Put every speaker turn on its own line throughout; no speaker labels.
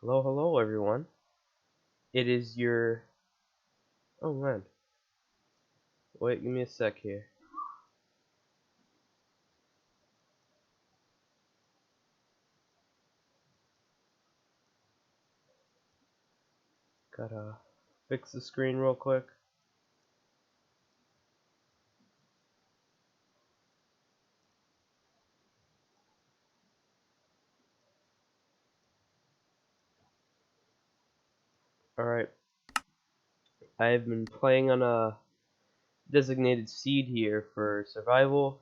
Hello, hello, everyone. It is your. Oh man. Wait, give me a sec here. Gotta fix the screen real quick. Alright. I've been playing on a designated seed here for survival.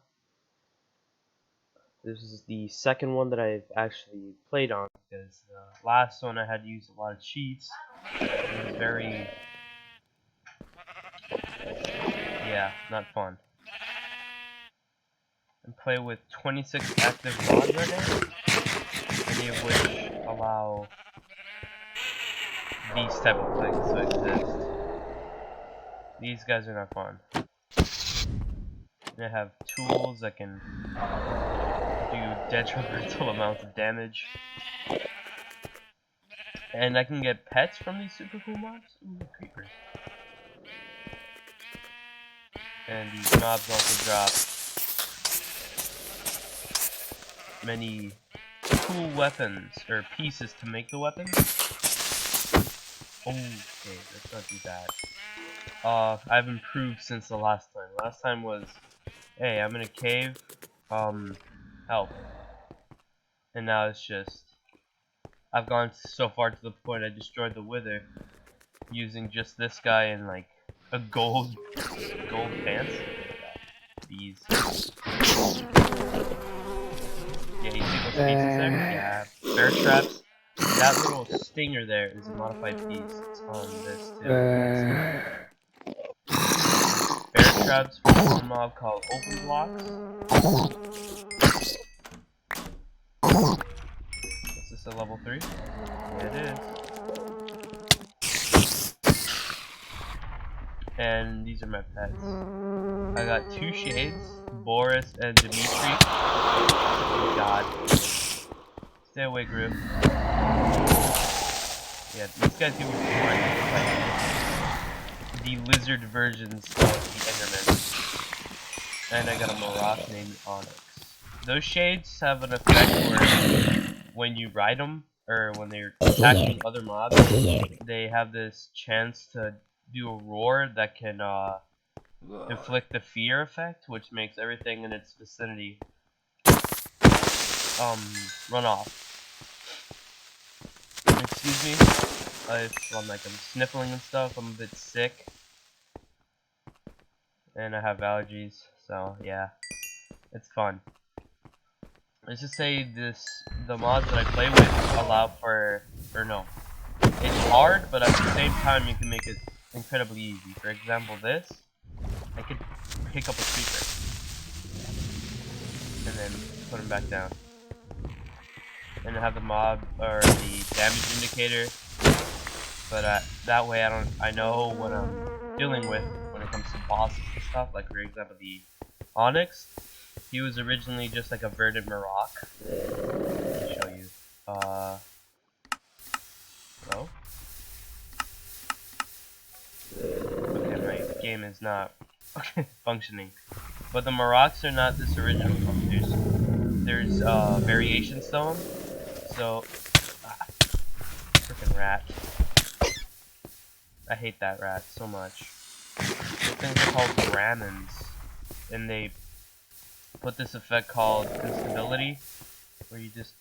This is the second one that I've actually played on because the last one I had to use a lot of cheats. It was very. Yeah, not fun. And play with 26 active mods right now, many of which allow these type of things to exist. These guys are not fun. They have tools that can do detrimental amounts of damage. And I can get pets from these super cool mobs. Ooh, creepers. And these mobs also drop many cool weapons, or pieces to make the weapons. Okay, let's not do that. I've improved since the last time. Last time was, hey, I'm in a cave, help. And now it's just, I've gone so far to the point I destroyed the wither using just this guy and like a gold pants. These. Yeah, you see those pieces there? Yeah. Bear traps. That little stinger there is a modified piece. It's on this too. Bear traps for one mob called open blocks. Is this a level 3? Yeah, it is. And these are my pets. I got 2 shades, Boris and Dimitri. Oh god. Stay away, group. Yeah, these guys give me like the lizard versions of the Enderman. And I got a Marok named Onyx. Those shades have an effect where when you ride them, or when they're attacking other mobs, they have this chance to do a roar that can inflict the fear effect, which makes everything in its vicinity run off. Excuse me if I'm sniffling and stuff. I'm a bit sick and I have allergies, so yeah, it's fun. Let's just say the mods that I play with allow for, or no, it's hard, but at the same time you can make it incredibly easy. For example, this, I could pick up a creeper and then put him back down, and have the mob or the damage indicator. But that way I know what I'm dealing with when it comes to bosses and stuff. Like for example, the Onyx, he was originally just like a verdant Marok. Let me show you. Hello? Okay, my game is not functioning. But the Maroks are not this original one. There's variations to them. So, freaking rat. I hate that rat so much. These things are called Bramins, and they put this effect called instability, where you just.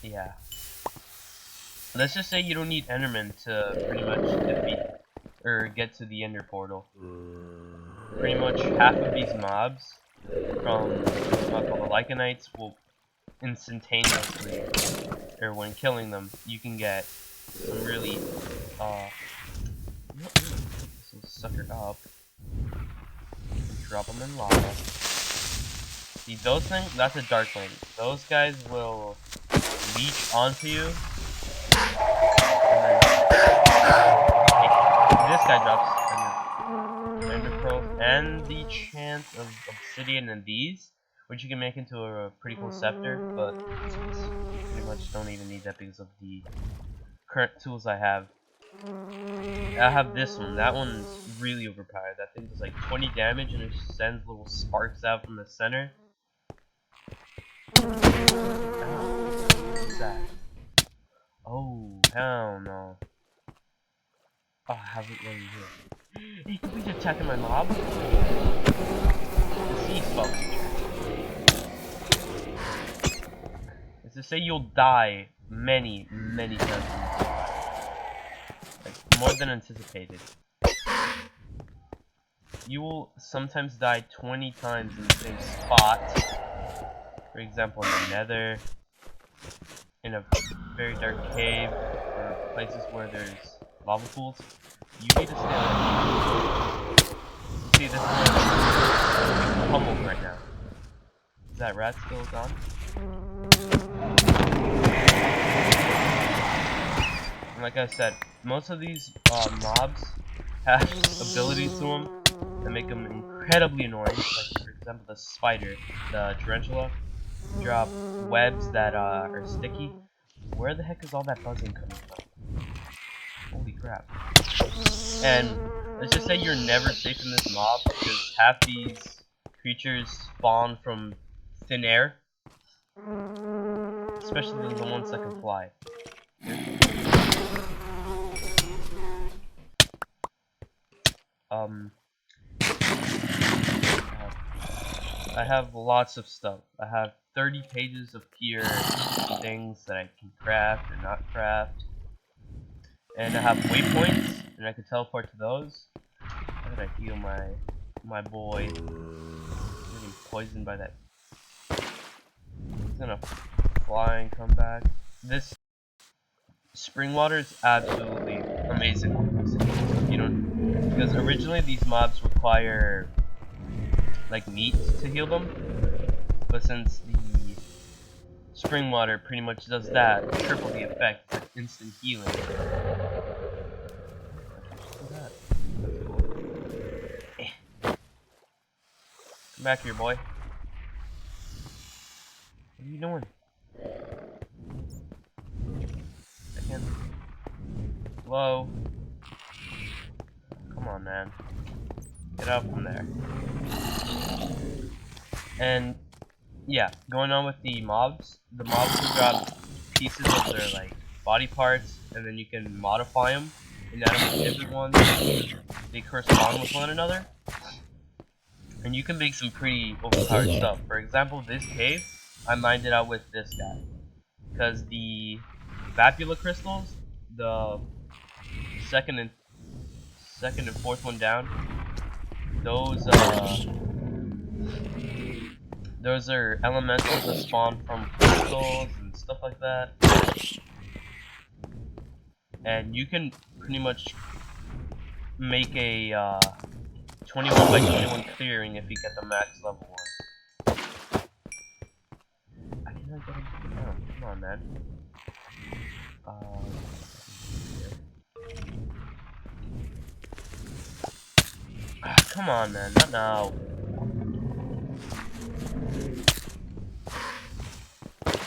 Yeah. Let's just say you don't need Enderman to pretty much defeat or get to the Ender portal. Pretty much half of these mobs from what's called the Lycanites will instantaneously, or when killing them, you can get some really this will sucker up. Drop them in lava. See those things? That's a dark lane. Those guys will leech onto you. And then, okay, this guy drops Ender Pearls and the chance of obsidian and these, which you can make into a pretty cool scepter, but pretty much don't even need that because of the current tools I have. I have this one. That one's really overpowered. That thing does like 20 damage and it sends little sparks out from the center. What's that? Oh, hell no. Oh, I have it right here. He could be attacking my mob. The sea spell feature is to say you'll die many times in this fight. Like, more than anticipated. You will sometimes die 20 times in the same spot. For example, in the nether, in a very dark cave, or places where there's lava pools. You need to stay away. See, this is where I'm pummeled right now. Is that rat still gone? And like I said, most of these mobs have abilities to them that make them incredibly annoying. Like, for example, the spider, the tarantula, drop webs that are sticky. Where the heck is all that buzzing coming from? Holy crap. And let's just say you're never safe in this mob because half these creatures spawn from thin air. Especially the ones that can fly. I have lots of stuff. I have 30 pages of pure things that I can craft or not craft. And I have waypoints, and I can teleport to those. How did I heal my boy? He's getting poisoned by that. He's gonna fly and come back. This spring water is absolutely amazing. You know, because originally these mobs require like meat to heal them, but since the spring water pretty much does that, triple the effect, like instant healing. Come back here, boy. What are you doing? I can't. Hello? Come on, man. Get up from there. And yeah, going on with the mobs will drop pieces of their like body parts, and then you can modify them and add them to different ones. They correspond with one another, and you can make some pretty overpowered stuff. For example, this cave, I mined it out with this guy, because the Vapula crystals, the second and fourth one down, those are elementals that spawn from crystals and stuff like that. And you can pretty much make a 21 by 21 clearing if you get the max level one. I cannot get him down. Come on, man. Come on, man. Not now.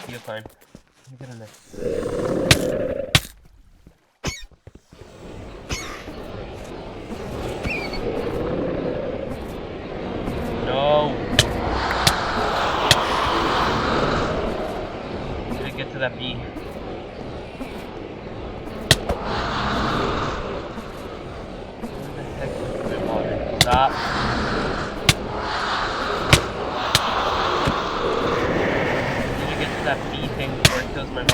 You're fine. Let me get in there. No. Need to get to that bee. Where the heck is my water? Stop. That bee thing before it kills my mom.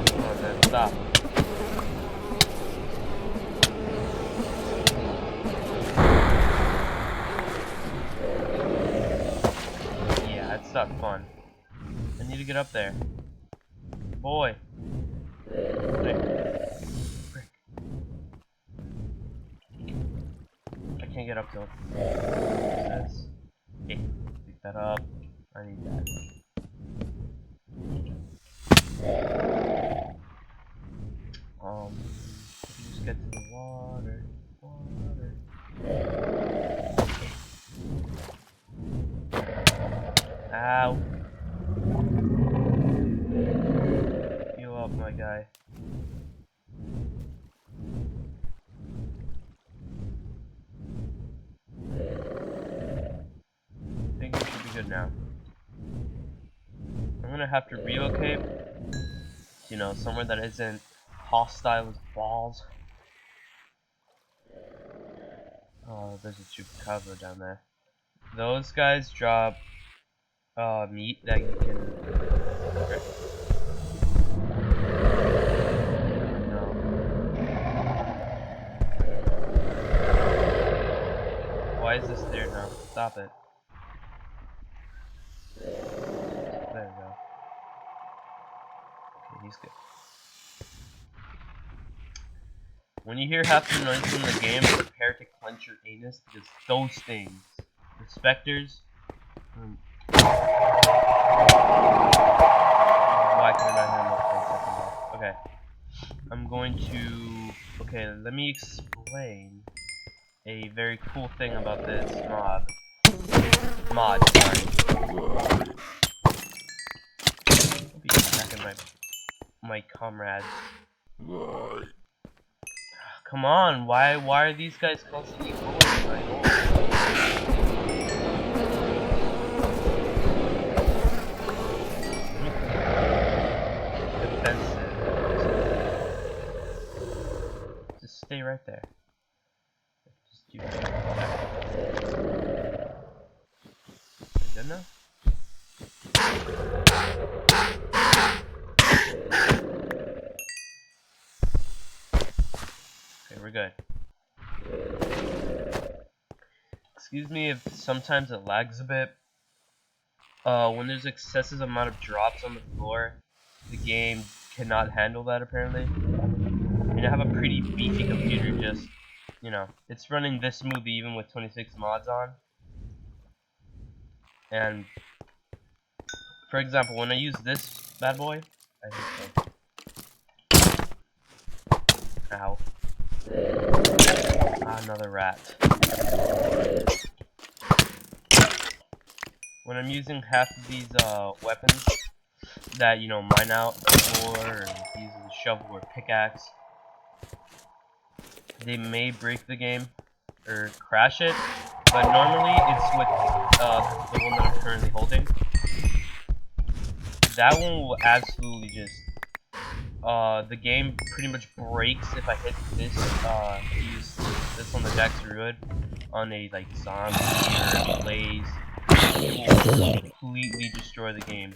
Come on, man, stop. Yeah, that's not fun. I need to get up there. Boy. Frick. I can't get up to it. What's this? Okay, pick that up. I need that. Just get to the water. Water. Ow. Heal up, my guy. I think we should be good now. I'm gonna have to relocate, you know, somewhere that isn't hostile as balls. Oh, there's a chupacabra down there. Those guys drop meat that you can. No. Why is this there now? Stop it. There we go. Okay, he's good. When you hear half the noise from the game, prepare to clench your anus because those things, the specters. Why can I not hear more for a second there? Okay. I'm going to. Okay, let me explain a very cool thing about this mod, sorry. I'll be attacking my comrades. Come on, why are these guys constantly bullying my goal? Defensive. Just stay right there. Just do that. Good enough? Okay, we're good. Excuse me if sometimes it lags a bit. When there's excessive amount of drops on the floor, the game cannot handle that apparently. And I have a pretty beefy computer, just, you know, it's running this smoothly even with 26 mods on. And, for example, when I use this bad boy, I hit so. Ow. Ah, another rat. When I'm using half of these weapons that, you know, mine out or use a shovel or pickaxe, they may break the game or crash it, but normally it's with the one that I'm currently holding. That one will absolutely just the game pretty much breaks if I hit this use this on the Jack's Druid on a like zombie or blaze. It will completely destroy the game.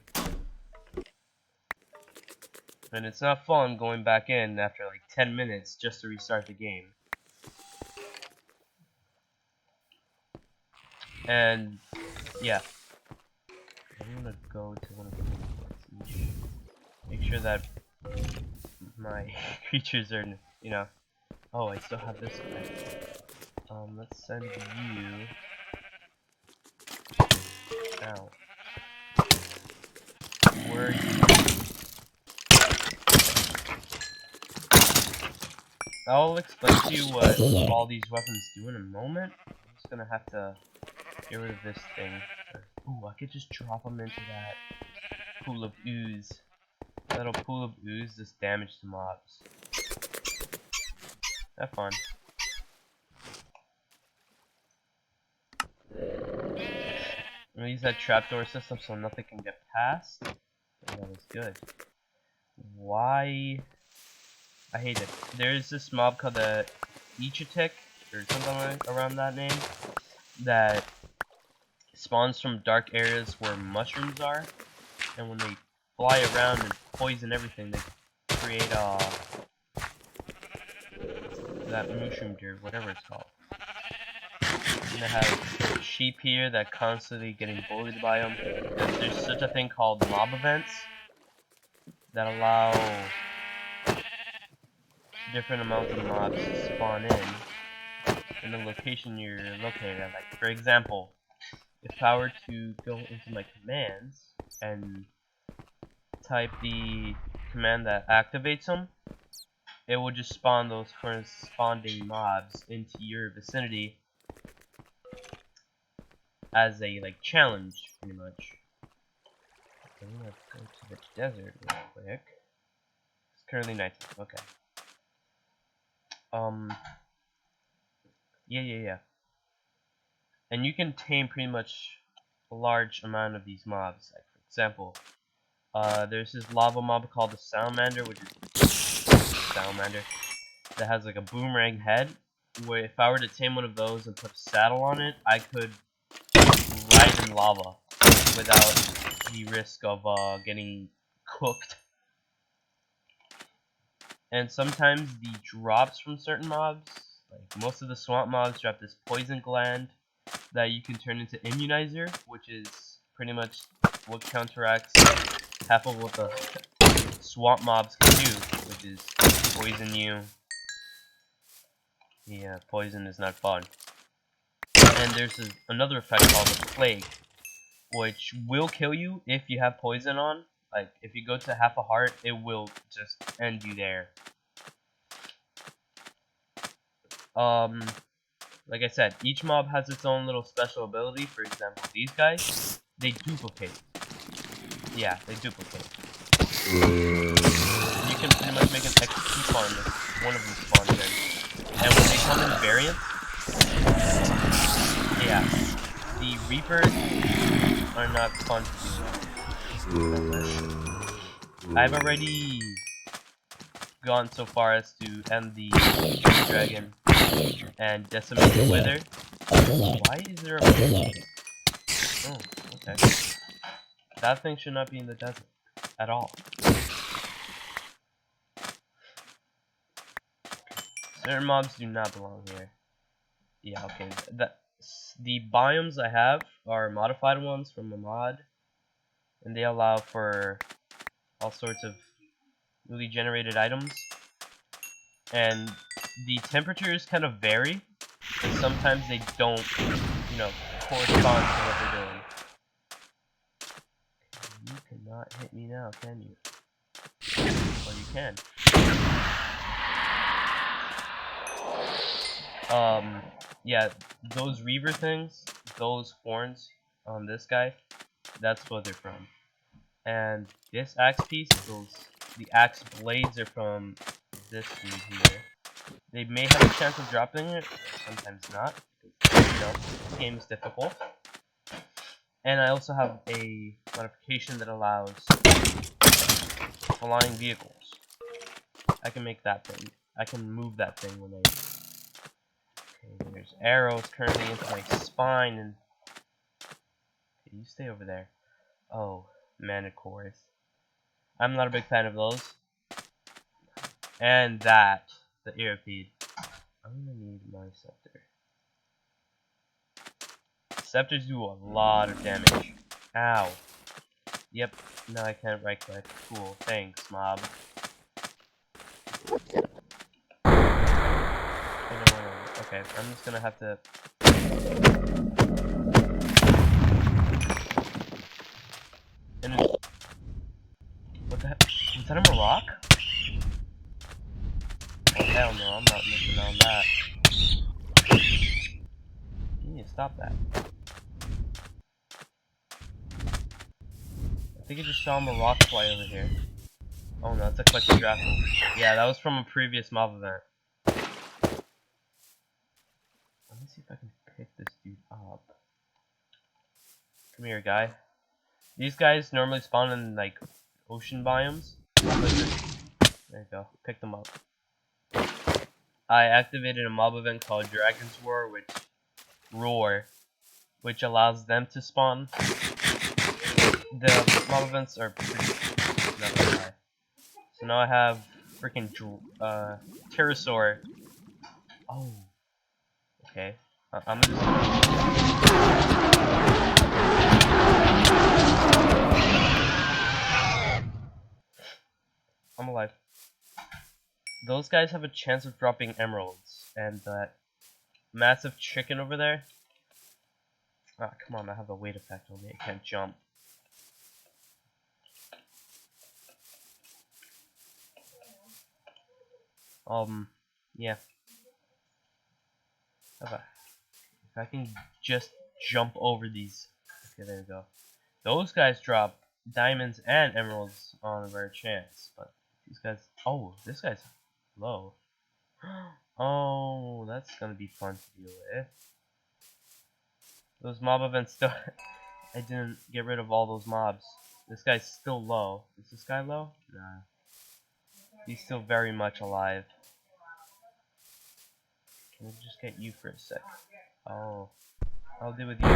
And it's not fun going back in after like 10 minutes just to restart the game. And yeah, I'm gonna go to one of the each. Make sure that my creatures are, you know. Oh, I still have this guy. Let's send you. Ow. Where are you? I'll explain to you what all these weapons do in a moment. I'm just gonna have to get rid of this thing. Ooh, I could just drop them into that pool of ooze. That little pool of ooze does damage to mobs. Have fun. I'm gonna use that trapdoor system so nothing can get past. And that is good. Why? I hate it. There's this mob called the Ichitek, or something around that name, that spawns from dark areas where mushrooms are, and when they fly around and poison everything, they create that mushroom deer, whatever it's called. And I have sheep here that constantly getting bullied by them. There's such a thing called mob events that allow different amounts of mobs to spawn in the location you're located at. Like, for example, if I were to go into my commands and type the command that activates them, it will just spawn those corresponding mobs into your vicinity as a like challenge, pretty much. I'm gonna go to the desert real quick. It's currently nighttime. Okay. Yeah. And you can tame pretty much a large amount of these mobs. Like for example, there's this lava mob called the Salamander, which is Salamander that has like a boomerang head. Where if I were to tame one of those and put a saddle on it, I could ride in lava without the risk of getting cooked. And sometimes the drops from certain mobs, like most of the swamp mobs, drop this poison gland that you can turn into immunizer, which is pretty much what counteracts half of what the swamp mobs can do, which is poison you. Yeah, poison is not fun. And there's another effect called the plague, which will kill you if you have poison on. Like, if you go to half a heart, it will just end you there. Like I said, each mob has its own little special ability. For example, these guys, they duplicate. Yeah, they duplicate. You can pretty much make an XP farm if one of them spawns in. And when they come in variants, yeah, the Reapers are not fun to deal with. I've already gone so far as to end the dragon and decimate the wither. Why is there a... Oh, okay. That thing should not be in the desert at all. Certain mobs do not belong here. Yeah, okay. The biomes I have are modified ones from a mod, and they allow for all sorts of newly generated items. And the temperatures kind of vary, and sometimes they don't, you know, correspond to what they're doing. You cannot hit me now, can you? Well, you can. Yeah, those Reaver things, those horns on this guy, that's what they're from. And this axe piece, the axe blades are from this dude here. They may have a chance of dropping it, sometimes not, because, you know, this game is difficult. And I also have a modification that allows flying vehicles. I can make that thing. I can move that thing when I... Okay, there's arrows currently into my spine, and... Okay, you stay over there. Oh, manticores. I'm not a big fan of those. And that, the Irripede. I'm gonna need my scepter. Scepters do a lot of damage. Ow. Yep, now I can't right click. Cool, thanks, mob. Okay, I'm just gonna have to... And what the heck? Was that a rock? Oh hell no, I'm not missing on that. You need to stop that. I think I just saw a rock fly over here. Oh no, it's a collected grapple. Yeah, that was from a previous mob event. Let me see if I can pick this dude up. Come here, guy. These guys normally spawn in, like, ocean biomes. There you go. Pick them up. I activated a mob event called Dragon's Roar, which allows them to spawn. The mob events are pretty not that high. So now I have freaking pterosaur. Oh. Okay. I'm just I'm alive. Those guys have a chance of dropping emeralds, and that massive chicken over there. Ah, come on, I have a weight effect on me. I can't jump. Yeah. Okay. If I can just jump over these. Okay, there we go. Those guys drop diamonds and emeralds on a rare chance, but these guys. Oh, this guy's low. Oh, that's gonna be fun to deal with. Those mob events still. I didn't get rid of all those mobs. This guy's still low. Is this guy low? Nah. He's still very much alive. Can we just get you for a sec? Oh. I'll deal with you.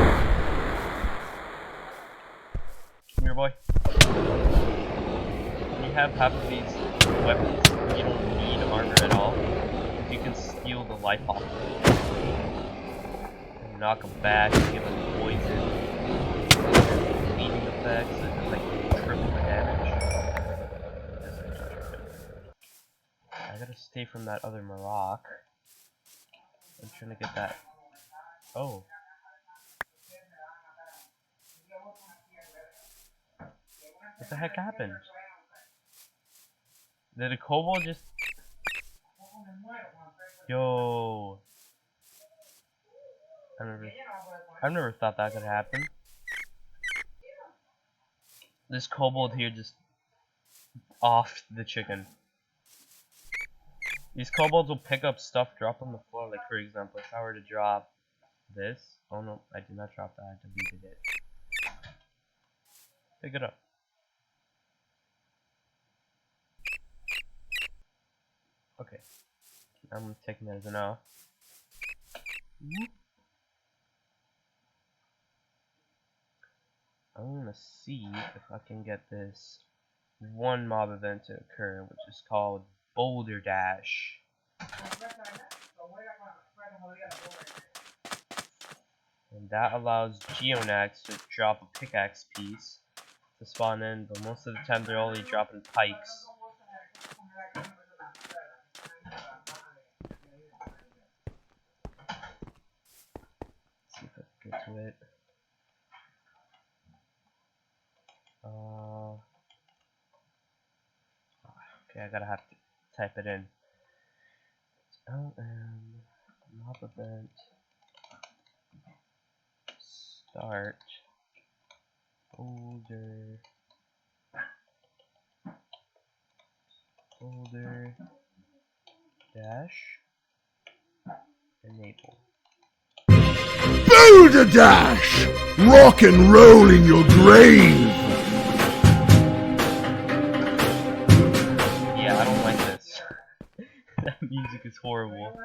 Come here, boy. When you have half of these weapons, you don't need armor at all. You can steal the life off them. And knock them back, give them poison. Bleeding effects, and just like triple the damage. I gotta stay from that other Maroc. I'm trying to get that. Oh. What the heck happened? Did a kobold just... Yo. I've never thought that could happen. This kobold here just offed the chicken. These kobolds will pick up stuff, drop on the floor. Like, for example, if I were to drop this. Oh no, I did not drop that. I deleted it. Pick it up. Okay. I'm taking that as a no. I'm gonna see if I can get this one mob event to occur, which is called Boulder Dash. And that allows Geonax to drop a pickaxe piece to spawn in, but most of the time they're only dropping pikes. Let's see if I can get to it. Okay, I gotta have to type it in. LM mob event start boulder dash enable.
Boulder Dash! Rock and roll in your grave!
Yeah, I don't like this. That music is horrible.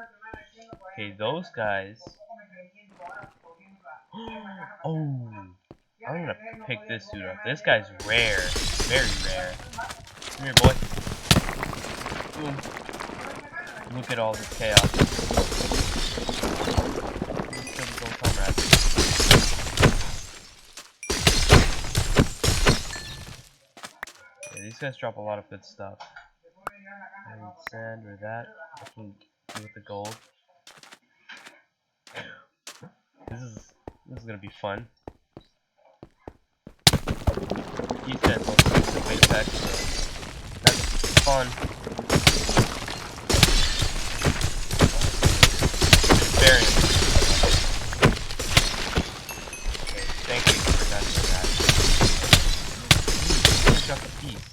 Okay, those guys. Oh, I'm gonna pick this dude up. This guy's rare. Very rare. Come here, boy. Boom. Look at all this chaos. Yeah, these guys drop a lot of good stuff. I need sand or that. I can do with the gold. This is gonna be fun. These guys will take the way back, so that's fun. Variant. Okay, thank you for not doing that. Ooh, drop a piece.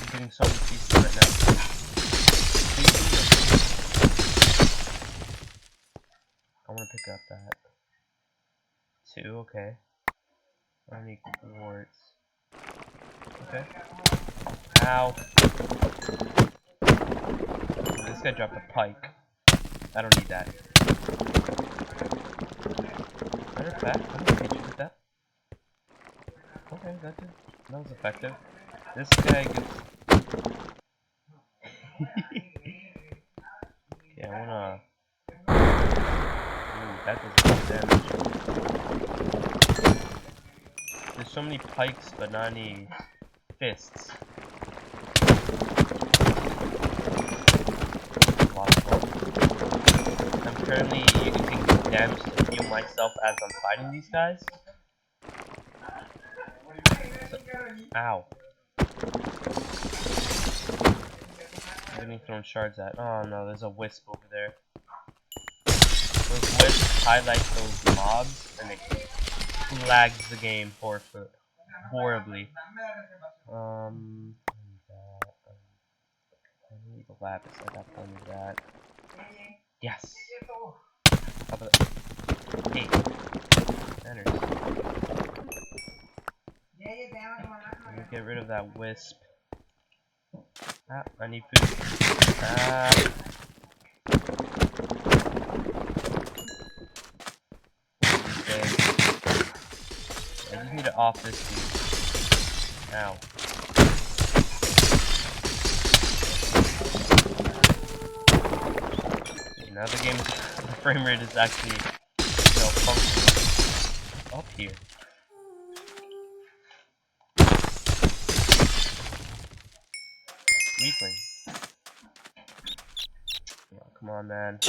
I'm getting so many pieces right now. I want to pick up that. 2, okay. I need quartz. Okay. Ow. This guy dropped a pike. I don't need that. Matter of fact, I'm gonna hit you with that. Okay, that was effective. This guy gets... Okay, I wanna... Ooh, that does a lot of damage. There's so many pikes, but not any fists. I'm currently using damage to heal myself as I'm fighting these guys. So Ow. I'm getting thrown shards at. Oh no, there's a wisp over there. Those wisps highlight those mobs and it lags the game horribly. I need the lapis. I got plenty of that. Yes. How about 8 enters? Let me get rid of that wisp. Ah, I need food. Ah. Okay. I just need to off this dude. Ow. Okay, now the frame rate is actually, functional. Up here. Weakling. Oh, come on, man.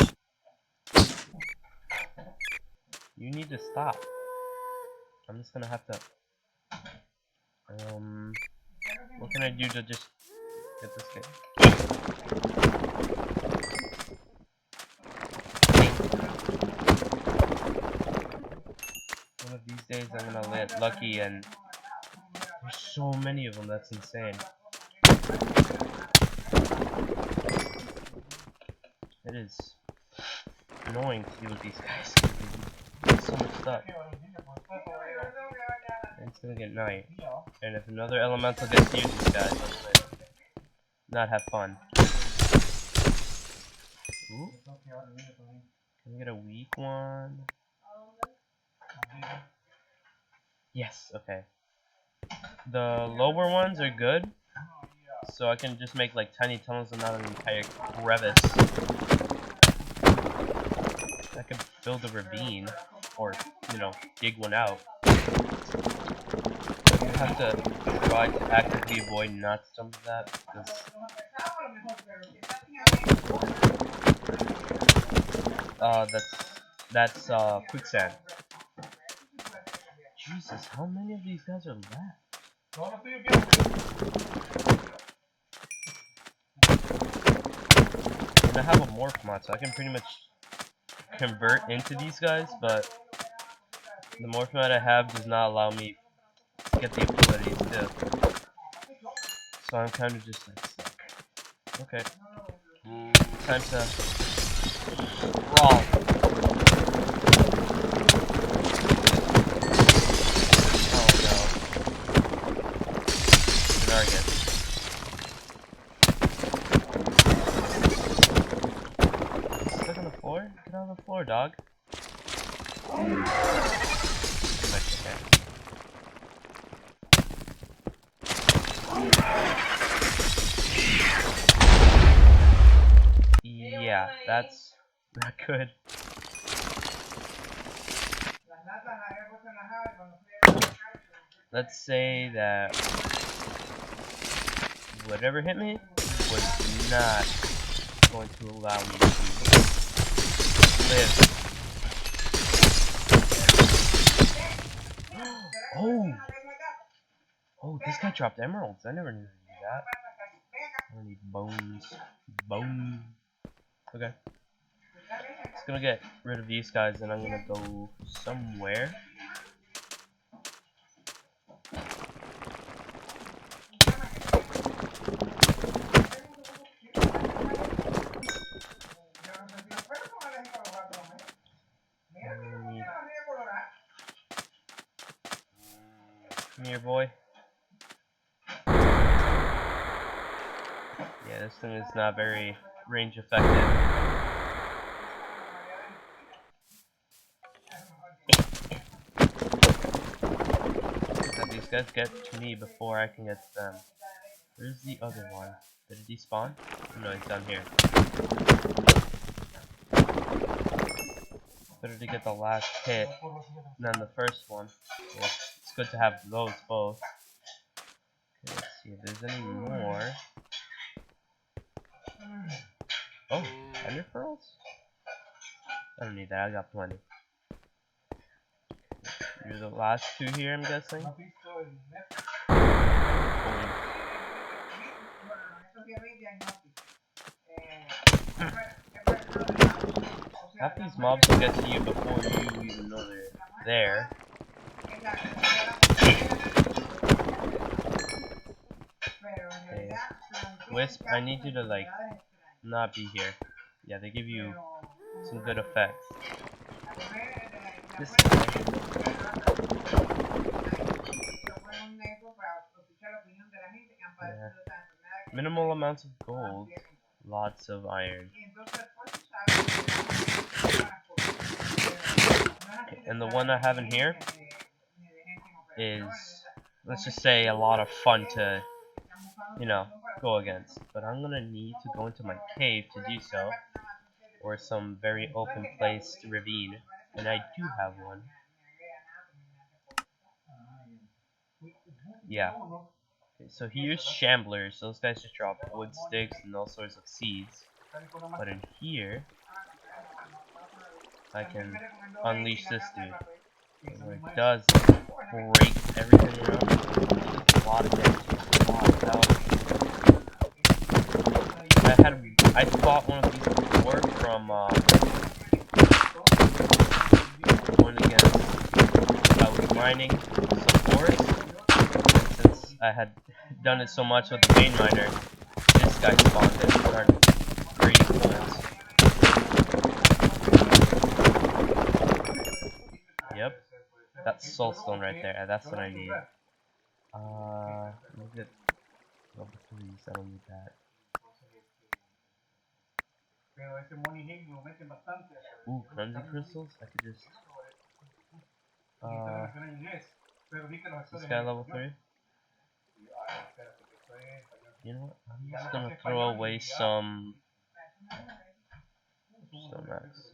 You need to stop. I'm just gonna have to. What can I do to just get this guy? One of these days I'm gonna get lucky, and there's so many of them. That's insane. It is annoying to deal with these guys. There's so much stuff. And it's gonna get night. And if another elemental gets to use these guys, I'm gonna not have fun. Ooh. Can we get a weak one? Yes, okay. The lower ones are good. So I can just make like tiny tunnels and not an entire crevice. I could build a ravine, or, dig one out. But you have to try to actively avoid not some of that, because that's quicksand. Jesus, how many of these guys are left? And I have a morph mod, so I can pretty much convert into these guys, but the morph mod I have does not allow me to get the abilities to. So I'm kind of just like stuck. Okay. Time to brawl. Oh no. Target. Stuck on the floor? Get on the floor, dog. Okay. Yeah, that's not good. Let's say that whatever hit me was not going to allow me to live. Oh, this guy dropped emeralds. I never knew to do that. I need bones. Bone. Okay. Just gonna get rid of these guys and I'm gonna go somewhere. Come here, boy. Yeah, this thing is not very range effective. Let these guys get to me before I can get to them. Where's the other one? Did he despawn? Oh, no, he's down here. Better to get the last hit than the first one. Well, it's good to have those both. Okay, let's see if there's any more. Oh, ender pearls? I don't need that, I got plenty. You're the last two here, I'm guessing? Half these mobs will get to you before you even know they're there. Okay. Wisp, I need you to like not be here. Yeah, they give you some good effects. This guy. Yeah. Minimal amounts of gold, lots of iron. Okay, and the one I have in here is, let's just say, a lot of fun to, you know, go against. But I'm gonna need to go into my cave to do so, or some very open place to ravine, and I do have one. Yeah. Okay, so here's shamblers. Those guys just drop wood sticks and all sorts of seeds. But in here, I can unleash this dude. And what it does is break everything around. It's a lot of damage. A lot of health. I fought one of these before from going against. I was mining some forest. And since I had done it so much with the vein miner, this guy spawned and started creating coins. Yep, that's soulstone right there. That's what I need. Look at level 3s. I don't need that. Ooh, cleansing crystals? I could just... this guy level 3? You know what? I'm just gonna throw away some... Stone max.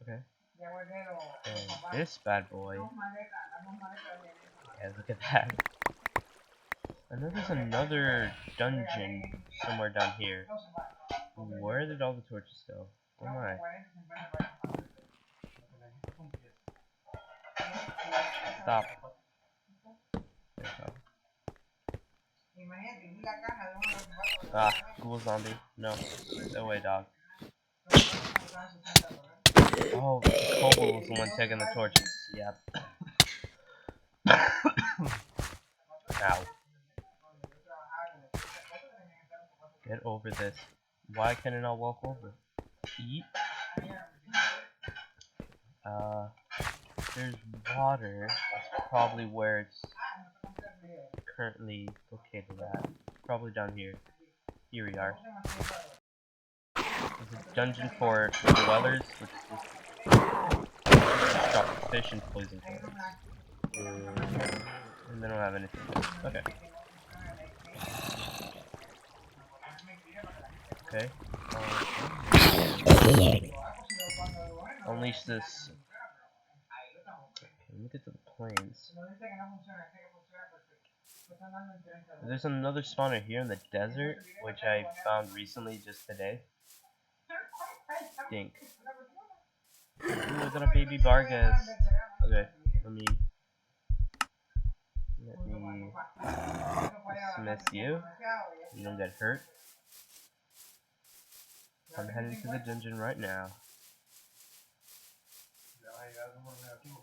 Okay. And this bad boy... Yeah, look at that. I know there's another dungeon somewhere down here. Where did all the torches go? Oh my. Stop. Ah, ghoul zombie. No. No way, dog. Oh, Kobold was the one taking the torches. Yep. Ow. Get over this. Why can it not walk over? Eat. There's water. That's probably where it's currently located at. Probably down here. Here we are. There's a dungeon for dwellers, which is just drop fish and poison points. And they don't have anything else. Okay. Okay. Unleash this. Okay, let me get to the plains. There's another spawner here in the desert, which I found recently just today. Stink. Ooh, I got a baby Vargas. Okay, let me dismiss you. You don't get hurt. I'm heading to the dungeon right now.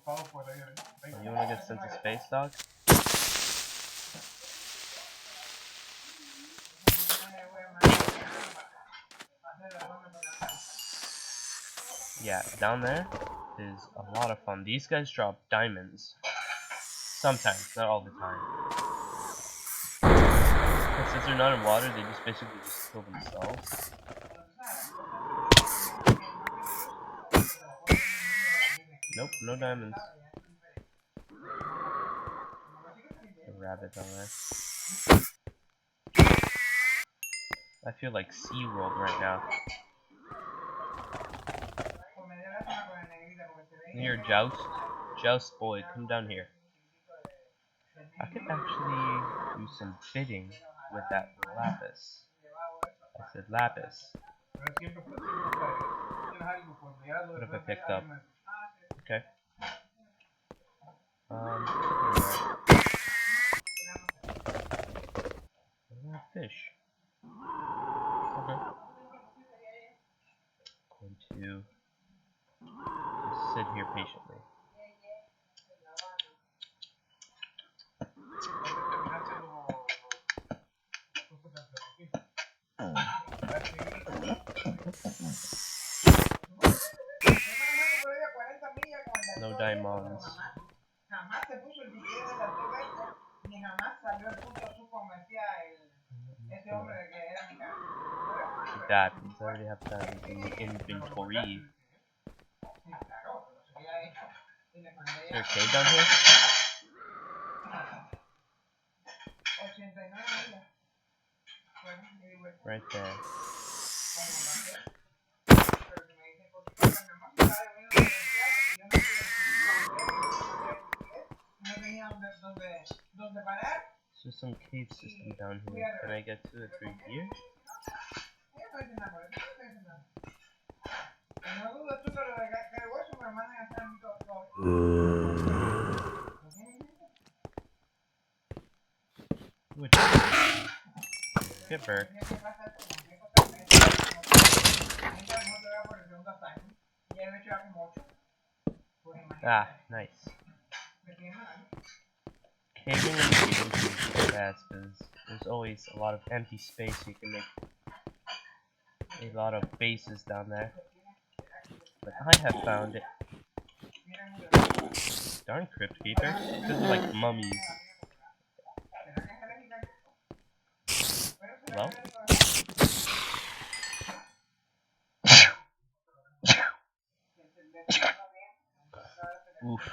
Oh, you wanna get sent to space, dog? Yeah, down there is a lot of fun. These guys drop diamonds. Sometimes, not all the time. And since they're not in water, they just basically just kill themselves. Nope, no diamonds. A rabbit down there. I feel like SeaWorld right now. Here, Joust. Joust boy, come down here. I could actually do some bidding with that lapis. I said lapis. What have I picked up? Okay. No diamonds. That means I already have that in the inventory. Is there a cave down here? Right there. So some cave system down here. Can I get to it through here? Which skipper? Ah, nice. Caving in the ocean is best because there's always a lot of empty space. You can make a lot of bases down there. But I have found it. Darn crypt keeper. These are like mummies. Hello? Oof.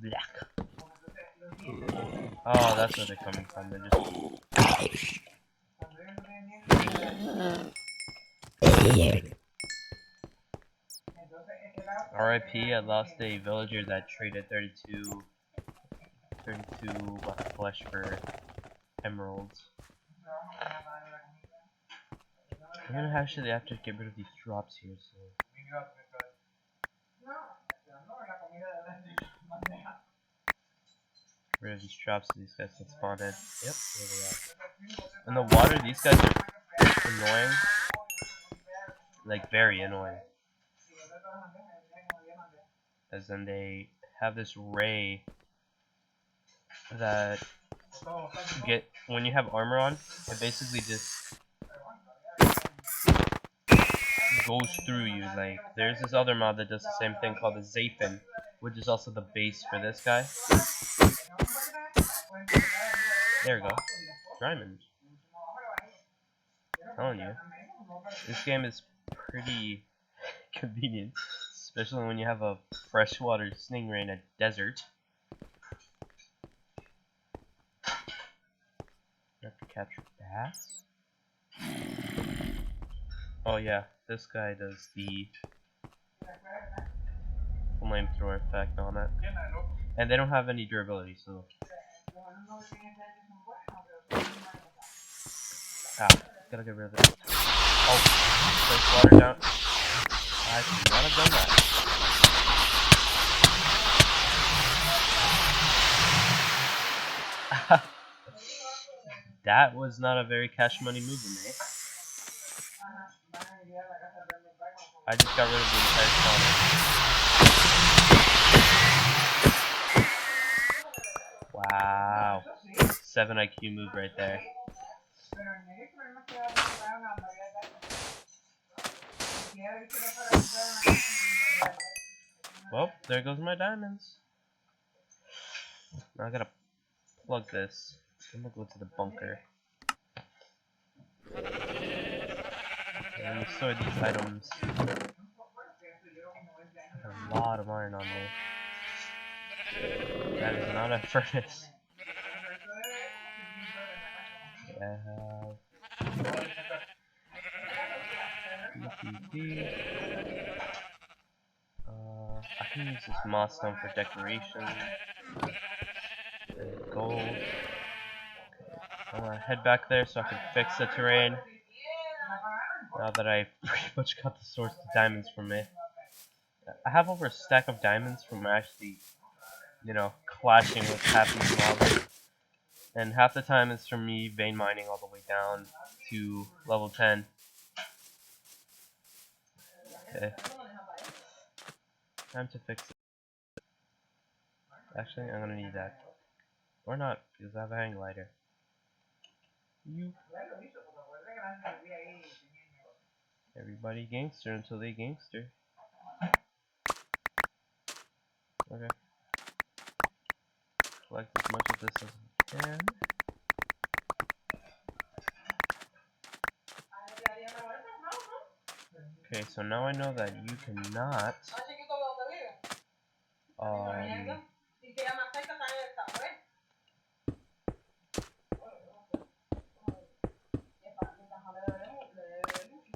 Black. Oh, that's where they're coming from. They're just... RIP, I lost a villager that traded 32 flesh for emeralds. I'm gonna actually have to get rid of these drops here, so... Get rid of these drops so these guys can spawn in. Yep, there they are. In the water, these guys are annoying. Like, very annoying. As in, they have this ray that when you have armor on, it basically just goes through you. Like, there's this other mod that does the same thing called the Zaphin, which is also the base for this guy. There we go. Diamond. I'm telling you, this game is pretty convenient, especially when you have a freshwater stingray in a desert. You have to capture bats. Oh yeah, this guy does the flamethrower effect on it, and they don't have any durability, so. Ah, gotta get rid of it. Oh, fresh water down. I should not have done that. That was not a very cash money move of me. I just got rid of the entire spawner. Wow. 7 IQ move right there. Well, there goes my diamonds. Now I gotta plug this. I'm gonna go to the bunker. Let me store these items. I have a lot of iron on me. That is not a furnace. I have PPP. I can use this moss stone for decoration. And gold. Okay. I'm gonna head back there so I can fix the terrain. Now that I pretty much got the source of diamonds from it. I have over a stack of diamonds from actually, clashing with half these mobs. And half the time it's from me vein mining all the way down to level 10. Okay. Time to fix it. Actually, I'm gonna need that. Or not, because I have a hang glider. Everybody gangster until they gangster. Okay. Collect as much of this as we can. Okay, so now I know that you cannot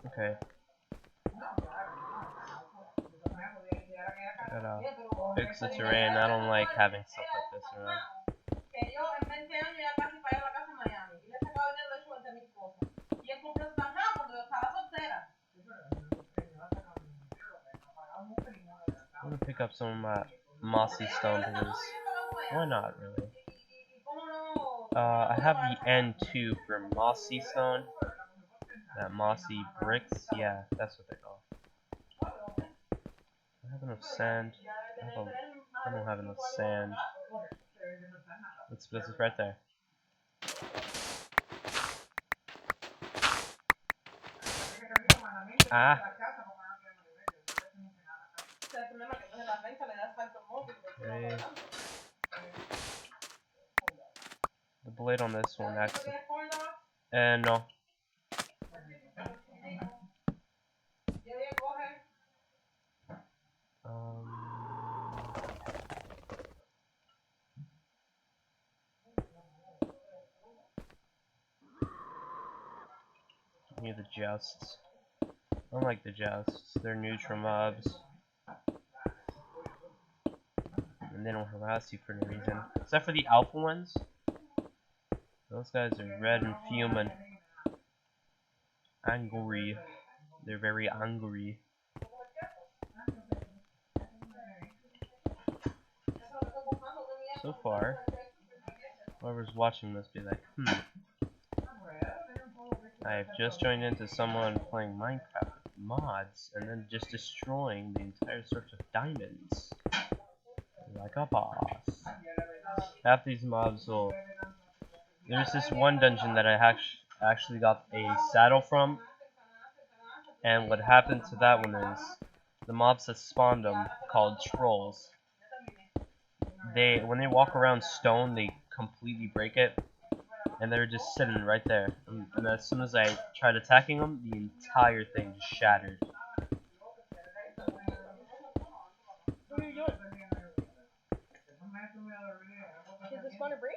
okay. Gotta fix the terrain. I don't like having stuff like this around. I'm gonna pick up some mossy stone because why not, really? I have the N2 for mossy stone. That mossy bricks, yeah, that's what they're called. I have enough sand. I don't have enough sand. This is right there. Ah. Okay. The blade on this one actually. No. Near the jousts. I don't like the jousts. They're neutral mobs. And they don't harass you for no reason. Except for the alpha ones. Those guys are red and fuming. Angry. They're very angry. So far, whoever's watching must be like, I've just joined into someone playing Minecraft with mods and then just destroying the entire source of diamonds. Like a boss. Half these mobs will... There's this one dungeon that I actually got a saddle from. And what happened to that one is the mobs that spawned them, called trolls, when they walk around stone, they completely break it. And they're just sitting right there. And as soon as I tried attacking them, the entire thing just shattered.
What are you doing? Did the spawner break?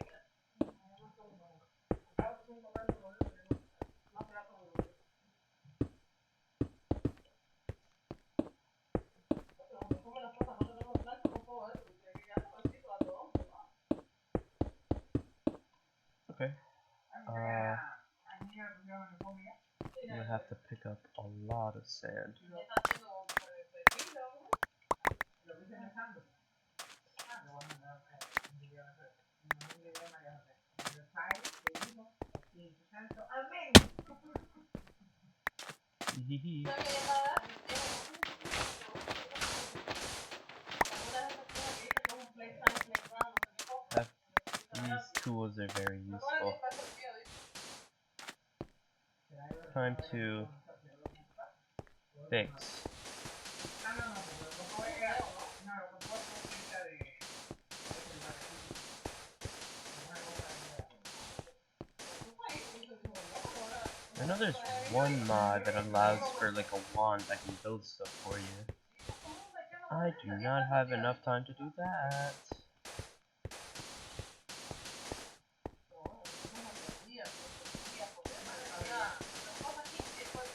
Okay. I'm gonna have to pick up a lot of sand. These tools are very useful. Time to fix. I know there's one mod that allows for like a wand that can build stuff for you. I do not have enough time to do that.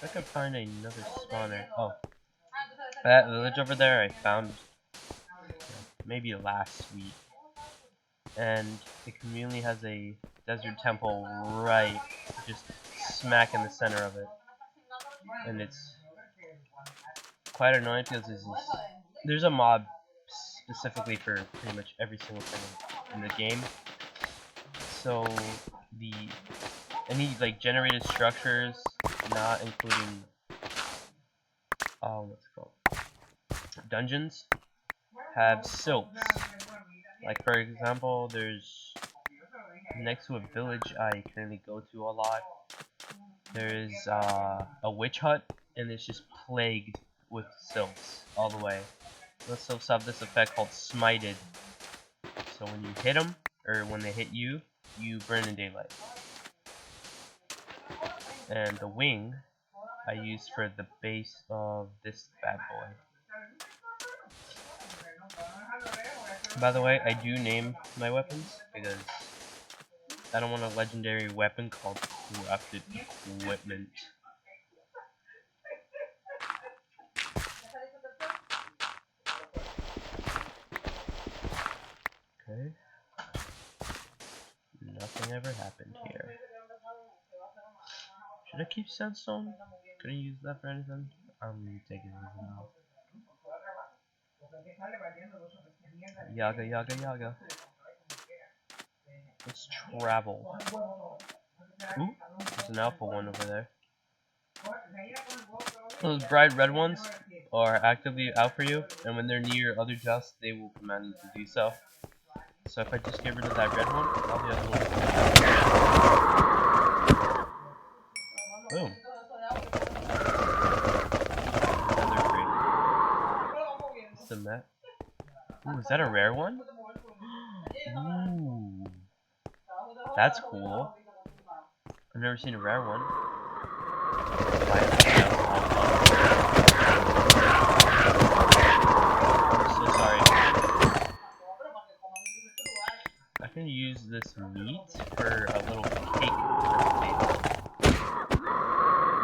I could find another spawner. Oh. That village over there I found maybe last week. And the community has a desert temple right just smack in the center of it. And it's quite annoying because there's a mob specifically for pretty much every single thing in the game. So any like generated structures, not including what's it called? Dungeons, have silts. Like for example, there's next to a village I currently go to a lot. There is a witch hut, and it's just plagued with sylphs all the way. Those sylphs have this effect called smited. So when you hit them, or when they hit you, you burn in daylight. And the wing I use for the base of this bad boy. By the way, I do name my weapons because I don't want a legendary weapon called corrupted equipment. Okay. Nothing ever happened here. Should I keep sandstone? Could I use that for anything? I'm taking it now. Yaga, yaga, yaga. Let's travel. Ooh, there's an alpha one over there. Those bright red ones are actively out for you, and when they're near other chests, they will command you to do so. So if I just get rid of that red one, all the other ones will boom. Another free. Cement. Ooh, is that a rare one? Ooh. That's cool. I've never seen a rare one. I'm so sorry. I can use this meat for a little cake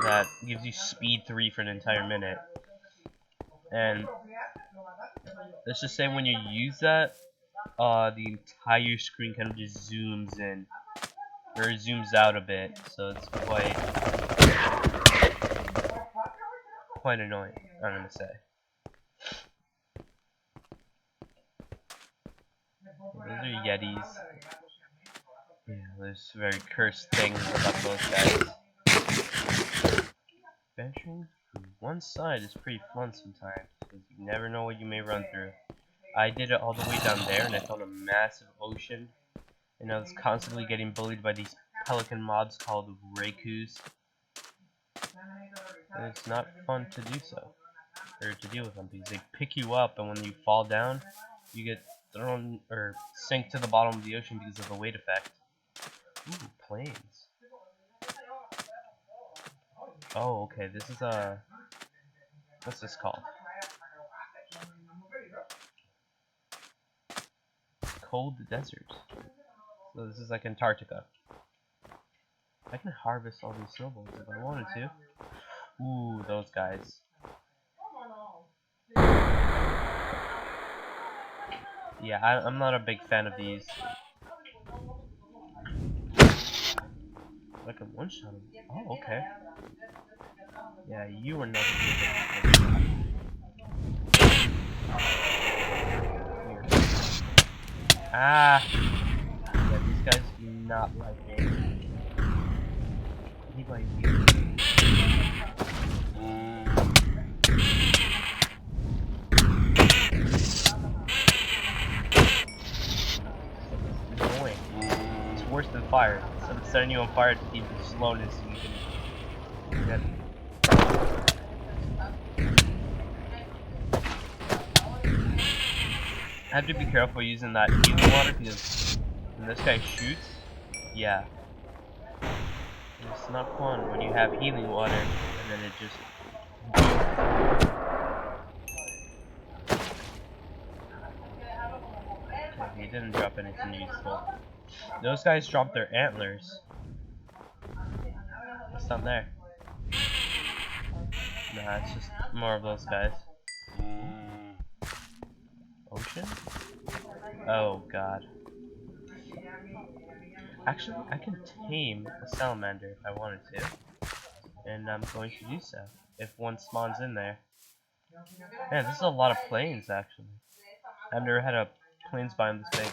that gives you speed 3 for an entire minute. And let's just say when you use that, the entire screen kind of just zooms in. Or zooms out a bit, so it's quite annoying, I'm gonna say. Those are Yetis. Yeah, there's very cursed things about those guys. Venturing through one side is pretty fun sometimes, because you never know what you may run through. I did it all the way down there, and I found a massive ocean. And I was constantly getting bullied by these pelican mobs called Raikus. And it's not fun to do so, or to deal with them, because they pick you up, and when you fall down, you get thrown or sink to the bottom of the ocean because of the weight effect. Ooh, planes. Oh, okay, this is what's this called? Cold deserts. So this is like Antarctica. I can harvest all these snowballs if I wanted to. Ooh, those guys. Yeah, I'm not a big fan of these. I can one-shot them. Oh, okay. Yeah, you are not here. Ah! Yeah, these guys do not like me. Anybody here? Annoying. It's worse than fire. Instead of setting you on fire to keep the slowness, you can get. I have to be careful using that healing water because when this guy shoots, yeah. It's not fun when you have healing water and then it just. Okay, he didn't drop anything useful. Those guys dropped their antlers. What's down there? Nah, it's just more of those guys. Ocean? Oh god. Actually, I can tame a salamander if I wanted to. And I'm going to do so. If one spawns in there. Man, this is a lot of plains actually. I've never had a plains biome this big.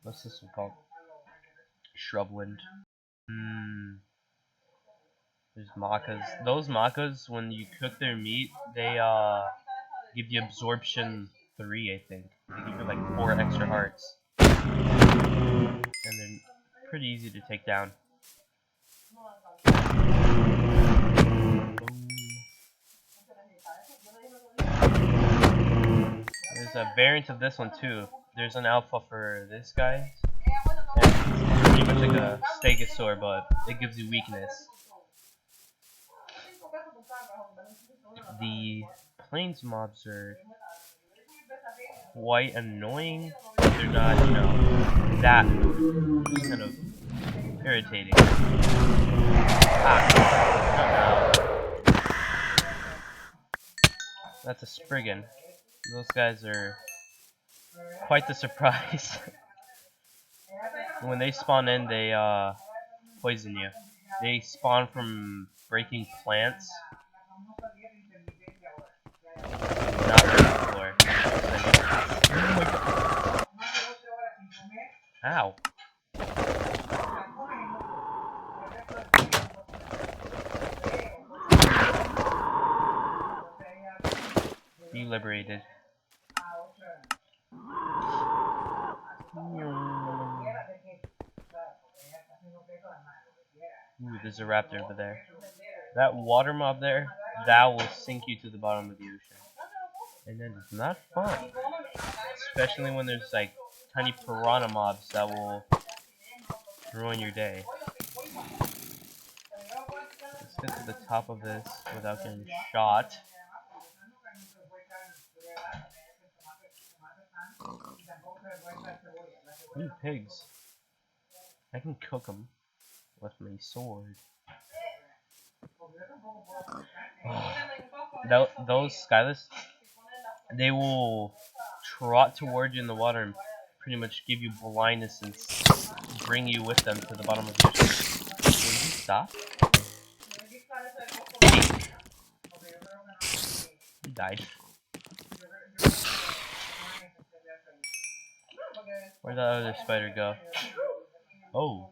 What's this one called? Shrubland. There's macas. Those macas, when you cook their meat, they give you absorption 3, I think. They give you like 4 extra hearts. And they're pretty easy to take down. There's a variant of this one too. There's an alpha for this guy. And it's pretty much like a stegosaur, but it gives you weakness. The plains mobs are quite annoying, but they're not, you know, that annoying. Just kind of irritating. Ah, not now. That's a Spriggan. Those guys are quite the surprise. When they spawn in, they poison you. They spawn from breaking plants. Not hurt the floor. Ow. Be liberated. Ooh, there's a raptor over there. That water mob there, that will sink you to the bottom of the ocean. And that is not fun. Especially when there's like tiny piranha mobs that will ruin your day. Let's get to the top of this without getting shot. Ooh, pigs. I can cook them with my sword. Oh. Those Skyless, they will trot towards you in the water and pretty much give you blindness and bring you with them to the bottom of the ocean. Will you stop? He died. Where'd that other spider go? Oh.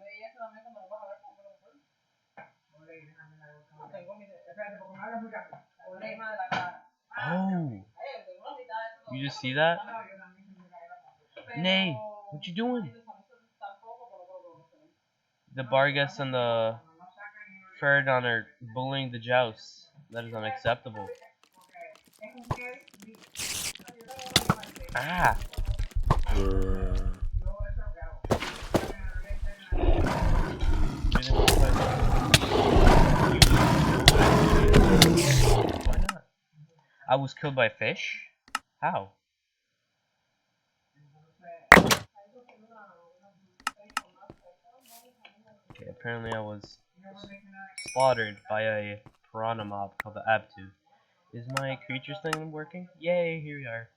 Oh. You just see that? Nay, what you doing? The Bargas and the Feridon are bullying the Joust. That is unacceptable. Ah! Why not? I was killed by a fish? How? Okay, apparently I was slaughtered by a piranha mob called the Abtu. Is my creatures thing working? Yay, here we are.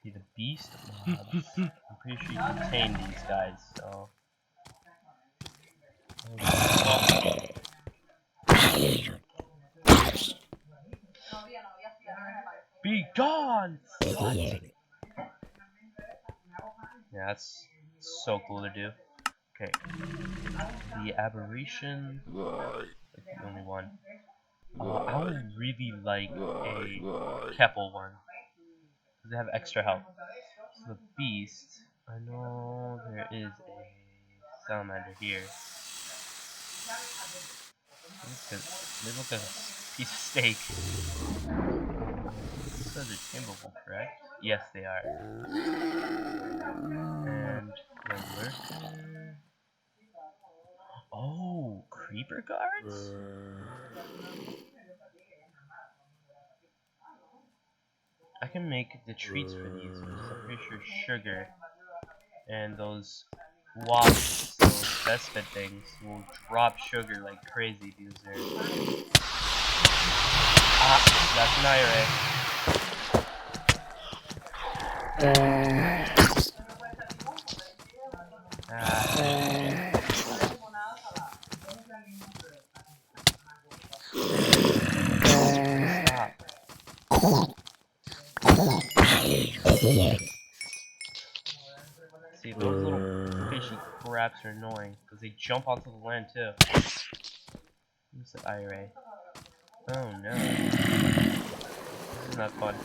Okay, the beast mobs. I'm pretty sure you can tame these guys, so. Be gone! Slut. Yeah, that's so cool to do. Okay. The aberration. Like the only one. I would really like a Keppel one. Because they have extra health. So the beast. I know there is a salamander here. They look like a piece of steak. These guys are tameable, correct? Yes, they are. And the lurker. Oh, creeper guards? I can make the treats for these, which is I'm pretty sure sugar. And those wasps, those Vespid things, will drop sugar like crazy because they're... Ah, that's an IRA. See, those little fishy crabs are annoying because they jump onto the land too. Who's the IRA? Oh no. This is not fun.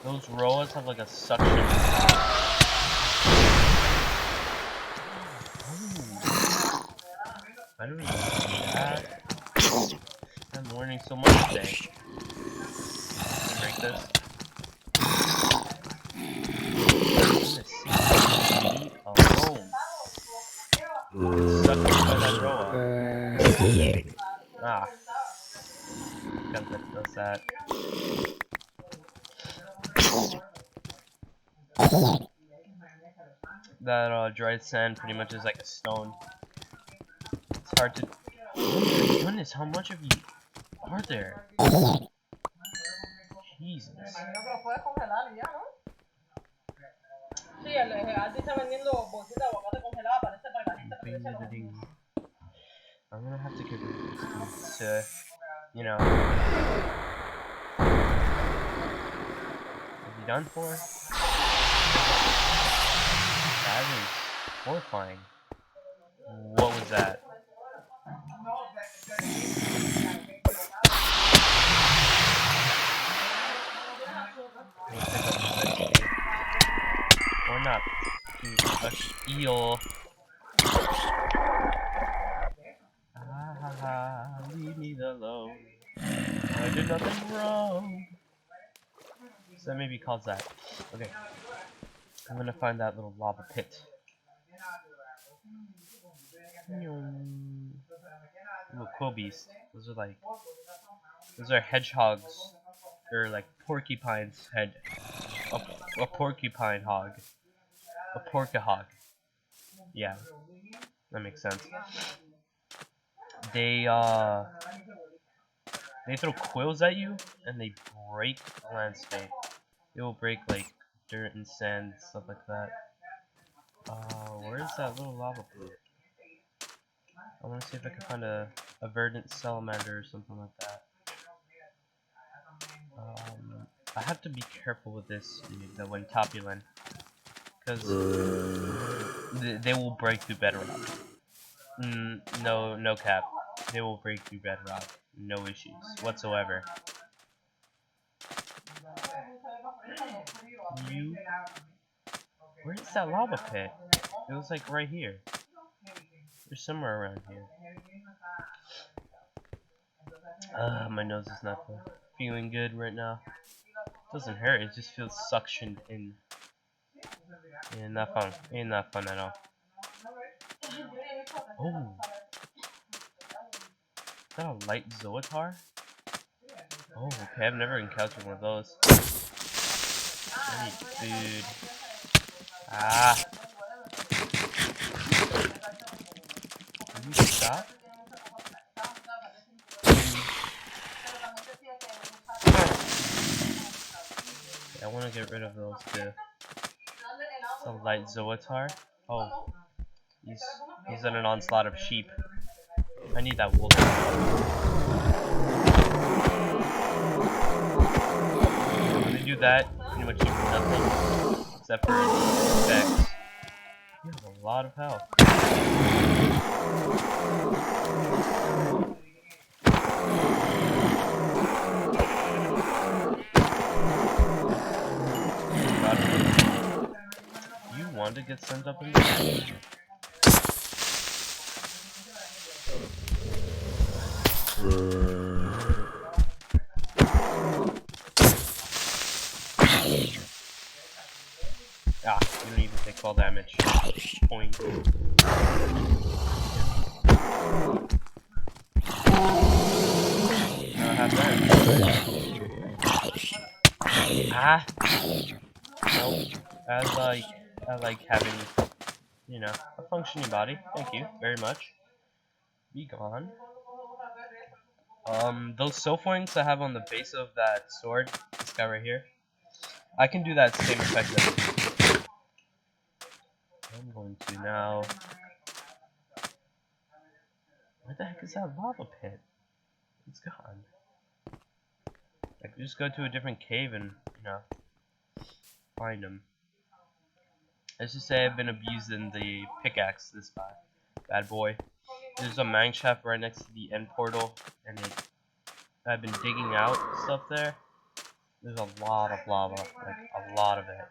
Those Roas have like a suction. Ooh. I don't even know that. I'm learning so much today. Sucked by that robot. Ah. Because that does that. That dried sand pretty much is like a stone. It's hard to. Oh my goodness, how much of you are there? Jesus.
Imagino que lo puedes congelar y ya, ¿no? Sí, Aldi está vendiendo bolsitas de aguacate congelada, parece para la gente, pero ese no.
I'm gonna have to get rid of this dude to, you know. Is he done for? That is horrifying. What was that? Or not. Dude, a eel. Ah, leave me alone. I did nothing wrong. So that maybe calls that. Okay. I'm gonna find that little lava pit. Little quilbies. Those are hedgehogs. Or like porcupine's head. A porcupine hog. A porcahog. Yeah. That makes sense. They throw quills at you and they break the landscape. They will break like dirt and sand, stuff like that. Where is that little lava pool? I want to see if I can find a verdant salamander or something like that. I have to be careful with this dude, the Wentopulin, because they will break through bedrock. No cap. They will break through bedrock. No issues whatsoever. Where is that lava pit? It was like right here. There's somewhere around here. My nose is not feeling good right now. It doesn't hurt, it just feels suctioned in. Yeah, not fun. Ain't not fun at all. Oh. Is that a light Zootar? Oh, okay, I've never encountered one of those. I need food. Ah. Can you stop? I want to get rid of those too. It's a light Zootar. Oh. He's in an onslaught of sheep. I need that wool. When they do that, pretty much do nothing. Except for effects. You have a lot of health. You want to get sent up in there? Ah, you don't even take fall damage. Point. Ah! Nope. I like having, you know, a functioning body. Thank you very much. Be gone. Those soulpoints I have on the base of that sword, this guy right here, I can do that same effect as I'm going to now. Where the heck is that lava pit? It's gone. I could just go to a different cave and, you know, find them. Let's just say I've been abusing the pickaxe, this bad boy. There's a mine shaft right next to the end portal, and I've been digging out stuff there. There's a lot of lava, like a lot of it.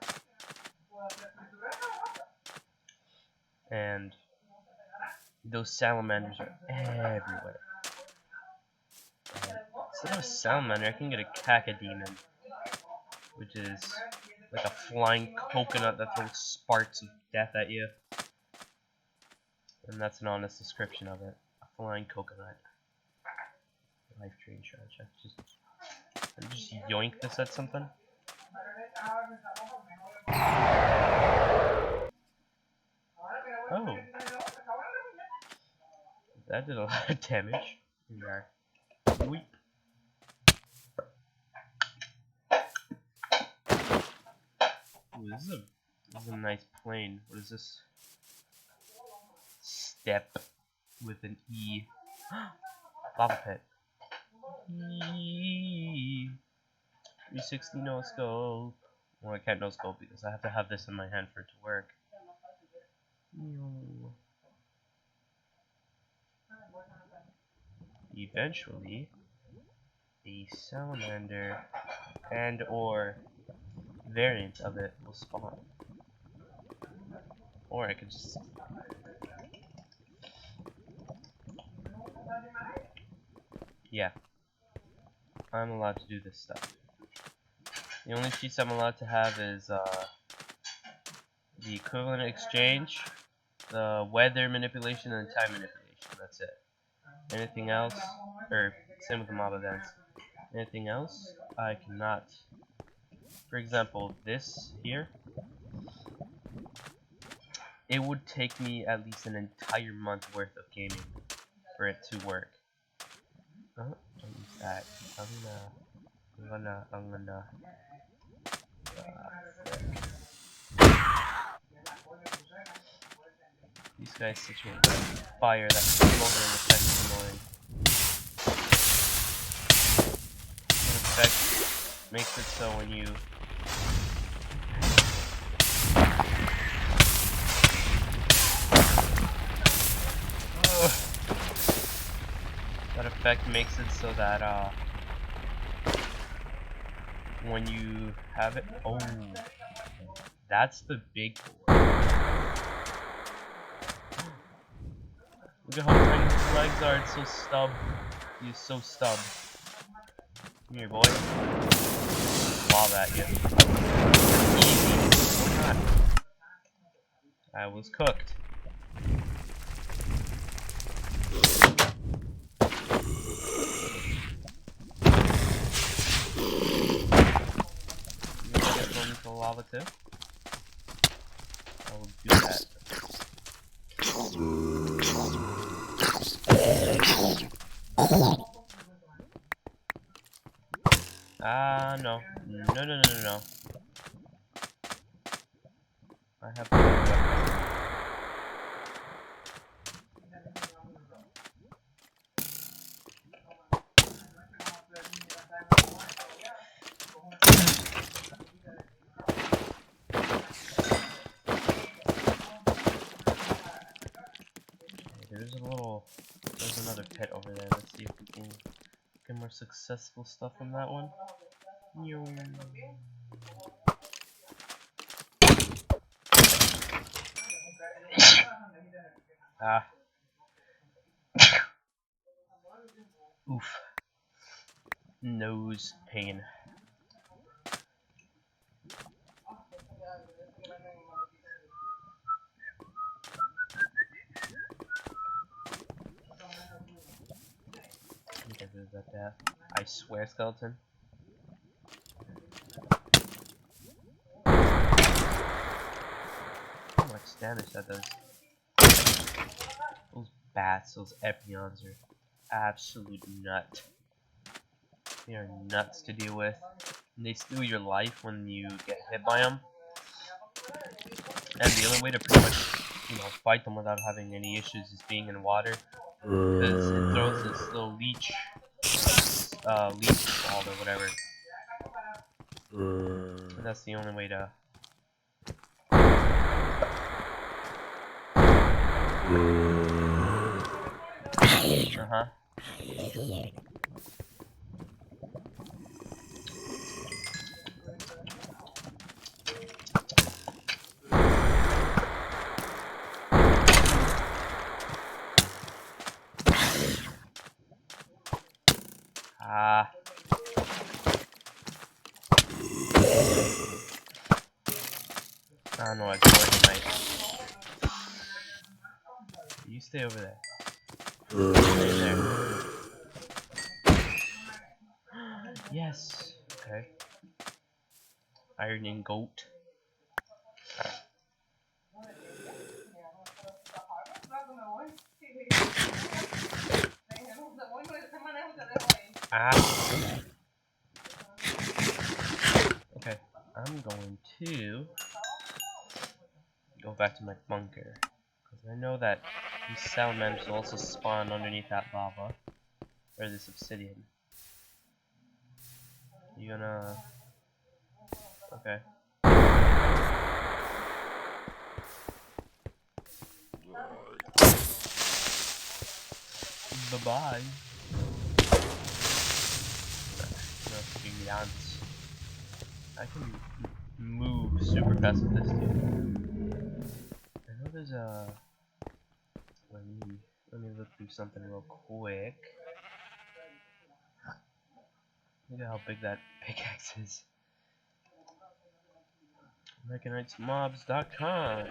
And those salamanders are everywhere. Instead of a salamander, I can get a cacodemon, which is like a flying coconut that throws sparks of death at you. And that's an honest description of it. A flying coconut. Life train charge. I just yoink this at something. Oh. That did a lot of damage. There. Weep. Ooh, this is a nice plane. What is this? Step with an E. Lava pit. 360 no scope. Well, I can't no scope because I have to have this in my hand for it to work. Eventually, a salamander and or variant of it will spawn. Or I could just... Yeah. I'm allowed to do this stuff. The only cheats I'm allowed to have is the equivalent exchange, the weather manipulation, and time manipulation. That's it. Anything else, or same with the mob events. Anything else, I cannot. For example, this here, it would take me at least an entire month worth of gaming for it to work. Don't use that. I'm gonna. These guys situate fire that comes over in the second annoying. An effect makes it so when you that effect makes it so that when you have it, oh, that's the big boy. Look at how tiny his legs are. It's so stub. He's so stub. Come here, boy. Lob at you. Easy. Or not. I was cooked. You want to get thrown into the lava too? I will do that. No. No. I have better weapons. There's another pit over there. Let's see if we can get more successful stuff from that one. Ah. Oof. Nose pain. I swear, skeleton. How much damage that does. Those bats, those epions are absolute nut. They are nuts to deal with. And they steal your life when you get hit by them. And the only way to pretty much, fight them without having any issues is being in water. Because it throws this little leech ball or whatever. And that's the only way to... I don't know, I feel like I might. Are you stay over there. Stay there. Yes. Okay. Ironing goat. Ah. Okay. I'm going to go back to my bunker. Because I know that these salamanders will also spawn underneath that lava. Or this obsidian. You gonna... Okay. Bye-bye. No, freaking ants. I can move super fast with this dude. I know there's a... Let me look through something real quick. Look at how big that pickaxe is. AmericanKnightsMobs.com.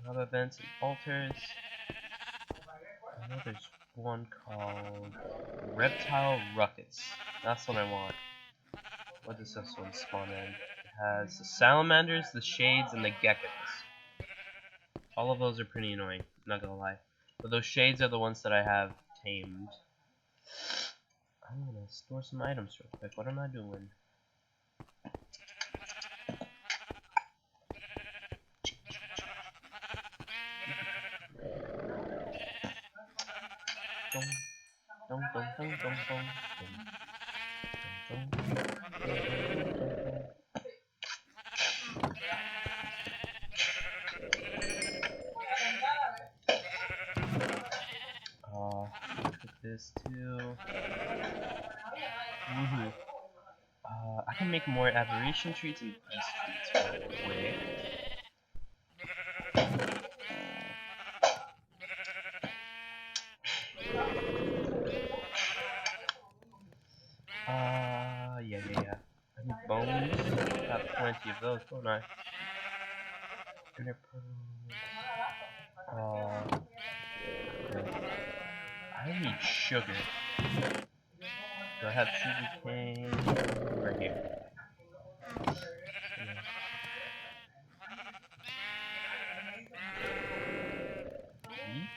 Mob events and altars. I know there's one called Reptile Ruckus. That's what I want. What does this one spawn in? It has the salamanders, the shades, and the geckos. All of those are pretty annoying, not gonna lie. But those shades are the ones that I have tamed. I'm gonna store some items real quick. What am I doing? Dong, dong, dong, dong, dong, dong, dong, Put this too. Woohoo. I can make more aberration treats and beast treats real quick. Yeah. I need bones. I have plenty of those, don't I? And they're I need sugar. Do I have sugar cane? Right here. Wheat?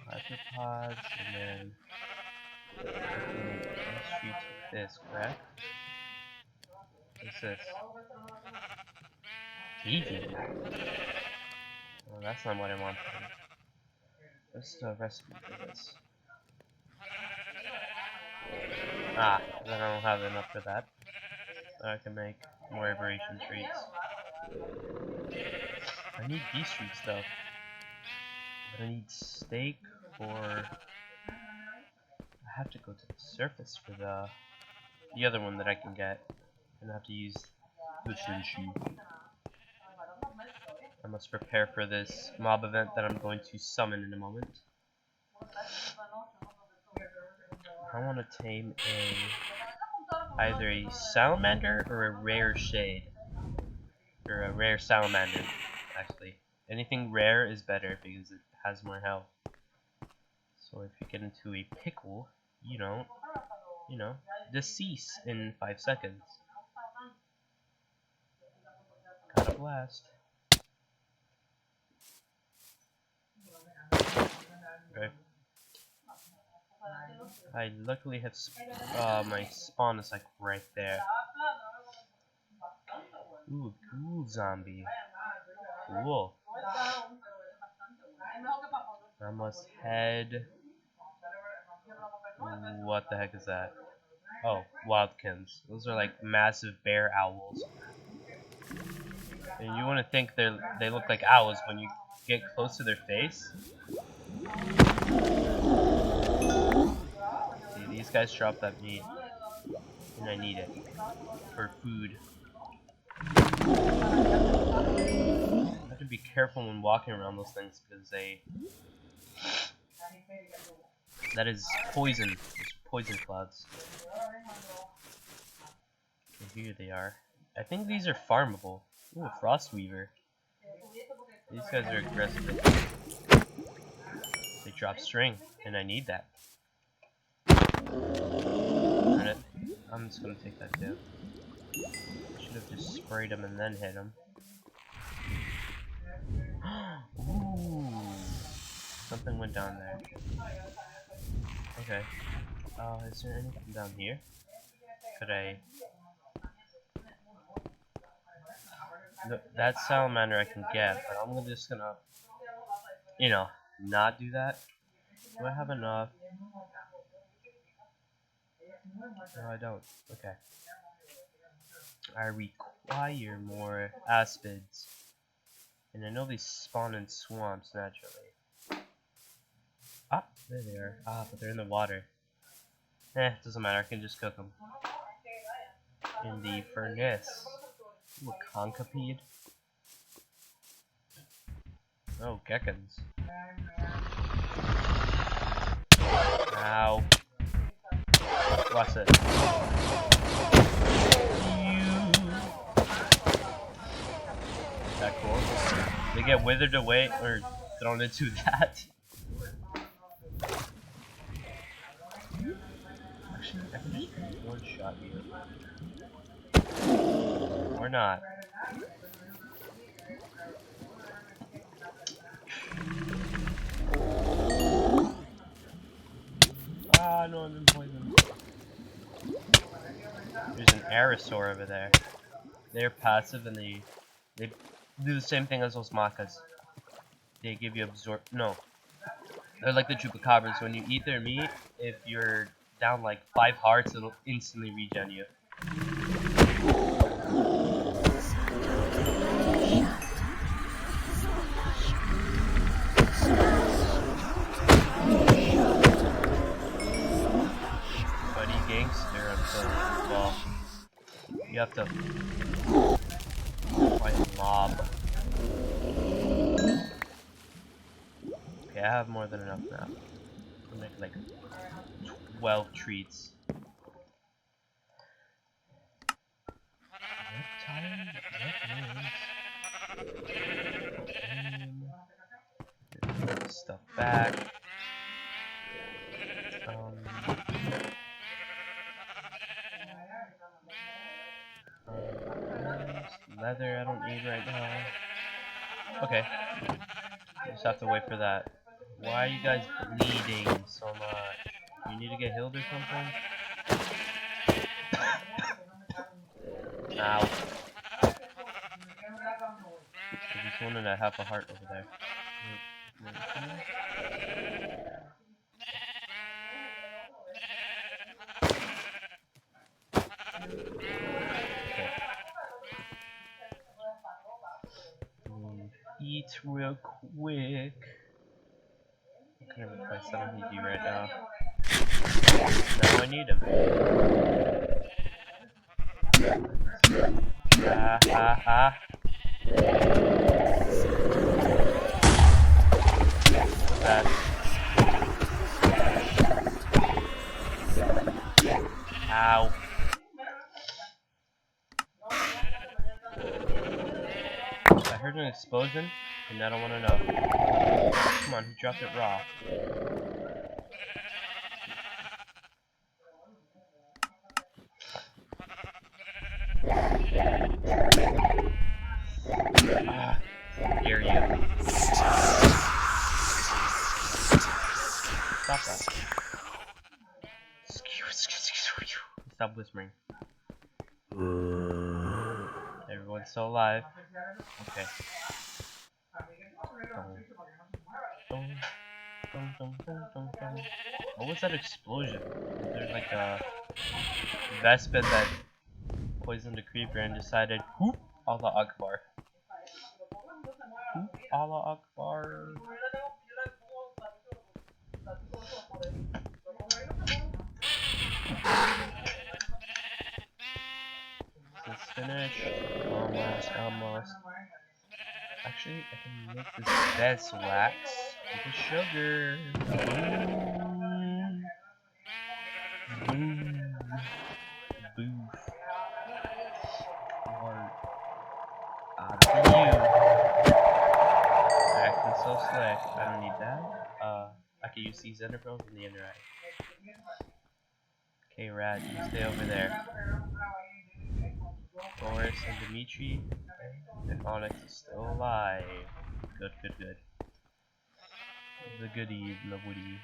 Arthropods, and then I can make these streets with this, correct? What's this? Eating? Oh, that's not what I want. What's the recipe for this? Ah, then I don't have enough for that. So I can make more aberration treats. I need these treats though. But I need steak or... I have to go to the surface for the other one that I can get. And I have to use the sushi. I must prepare for this mob event that I'm going to summon in a moment. I want to tame either a salamander or a rare shade. Or a rare salamander, actually. Anything rare is better because it has more health. So if you get into a pickle, you don't, decease in 5 seconds. Got a blast. Okay. I luckily have my spawn is like right there. Ooh, cool zombie. Cool. I must head. What the heck is that? Oh, wildkins. Those are like massive bear owls. And you want to think they look like owls when you get close to their face. See, these guys drop that meat, and I need it for food. I have to be careful when walking around those things because that is poison. Those poison clouds. Okay, here they are. I think these are farmable. Ooh, a frost weaver. These guys are aggressive. They drop string, and I need that. Darn it. I'm just gonna take that too. Should have just sprayed him and then hit him. Ooh. Something went down there. Okay. Is there anything down here? Could I... No, that salamander I can get, but I'm just gonna, you know, not do that. Do I have enough? No, I don't. Okay. I require more aspids. And I know they spawn in swamps naturally. Ah, there they are. Ah, but they're in the water. Doesn't matter. I can just cook them. In the furnace. Ooh, a concipede. Oh, geckos. Ow. What's it? Is that cool? They get withered away or thrown into that. Actually, I can just one-shot you. Or not. Ah, no, I'm in poison. There's an Aerosaur over there. They're passive and they do the same thing as those Makas. They give you absorb. No. They're like the Chupacabras. When you eat their meat, if you're down like 5 hearts, it'll instantly regen you. Buddy gangster until, well, you have to fight a mob. Okay, I have more than enough now. I'll make like 12 treats. Put stuff back. Leather I don't need right now. Okay. Just have to wait for that. Why are you guys bleeding so much? You need to get healed or something? Ow. There's one and a half a heart over there. Eat real quick. What kind of advice I don't need you right now? Now I need him. Ha ha ha. What's that? Ow. I heard an explosion, and I don't want to know. Come on, he dropped it raw. Dare you. Stop that. Stop whispering. Everyone's still alive. Okay. What was that explosion? There's like a Vespid that poisoned a creeper and decided, whoop, Allah Akbar. Whoop, Allah Akbar. This is finished. Almost. Actually, I can make this beeswax with the sugar. Boof. Or, for you. so slick. I don't need that. I can use these ender pearls in the ender eye. Okay, Rad, you stay over there. Boris and Dimitri and Onyx is still alive. Good, good, good. The goodie, the woody.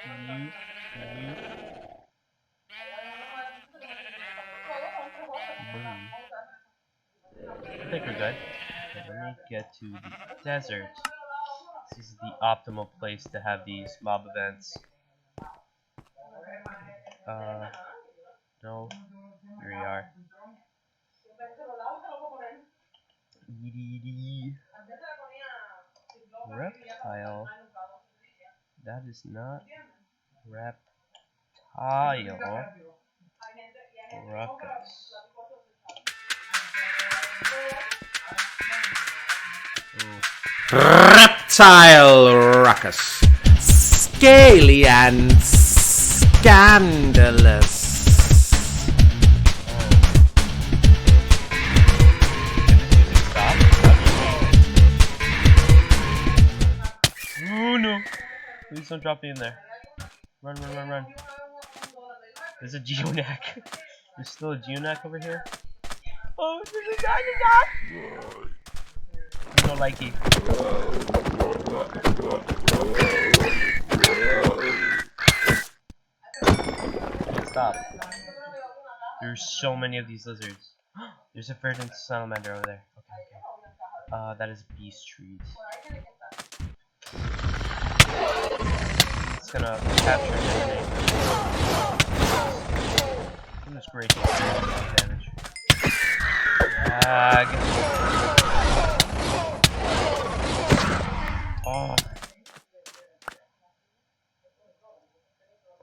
You. Boom. I think we're good. Okay, let me get to the desert. This is the optimal place to have these mob events. No. Here we are. Reptile. That is not reptile. Ruckus.
Reptile ruckus. Scaly and scandalous.
Oh no! Please don't drop me in there. Run, run, run, run. There's a geonac. There's still a geonac over here. Oh, there's a geonac! No likey. Stop. There's so many of these lizards. There's a verdant salamander over there. Okay. That is beast trees. It's gonna capture everything. Goodness gracious, damage. Lag. Oh.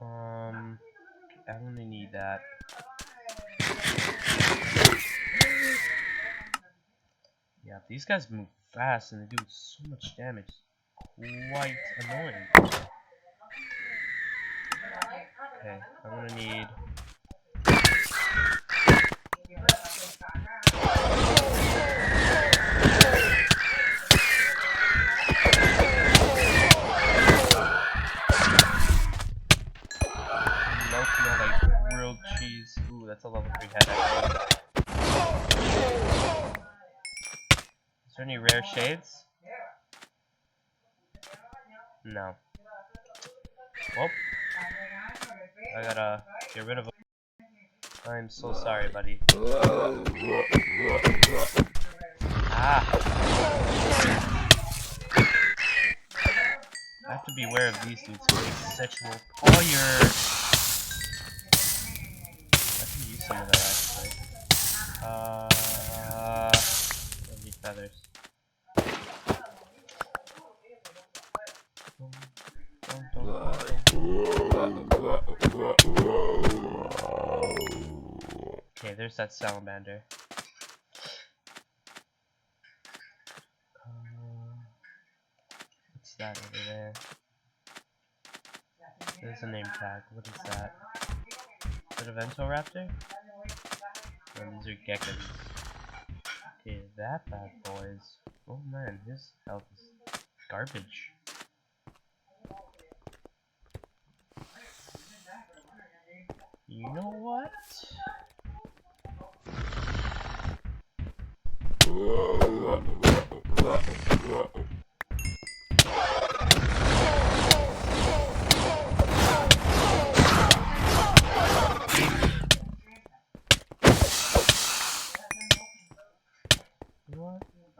I only need that. Yeah, these guys move fast and they do so much damage. Quite annoying. Okay, I'm gonna need. Like grilled cheese. Ooh, that's a level 3 head. Is there any rare shades? No. Well, I gotta get rid of him. I'm so sorry, buddy. Ah! I have to be aware of these dudes with sexual fire. I can use some of that actually. I need feathers. Okay, there's that salamander. What's that over there? There's a name tag. What is that? Is it a Ventoraptor? No, these are geckos. Okay, that bad boy is. Oh man, his health is garbage. You know what?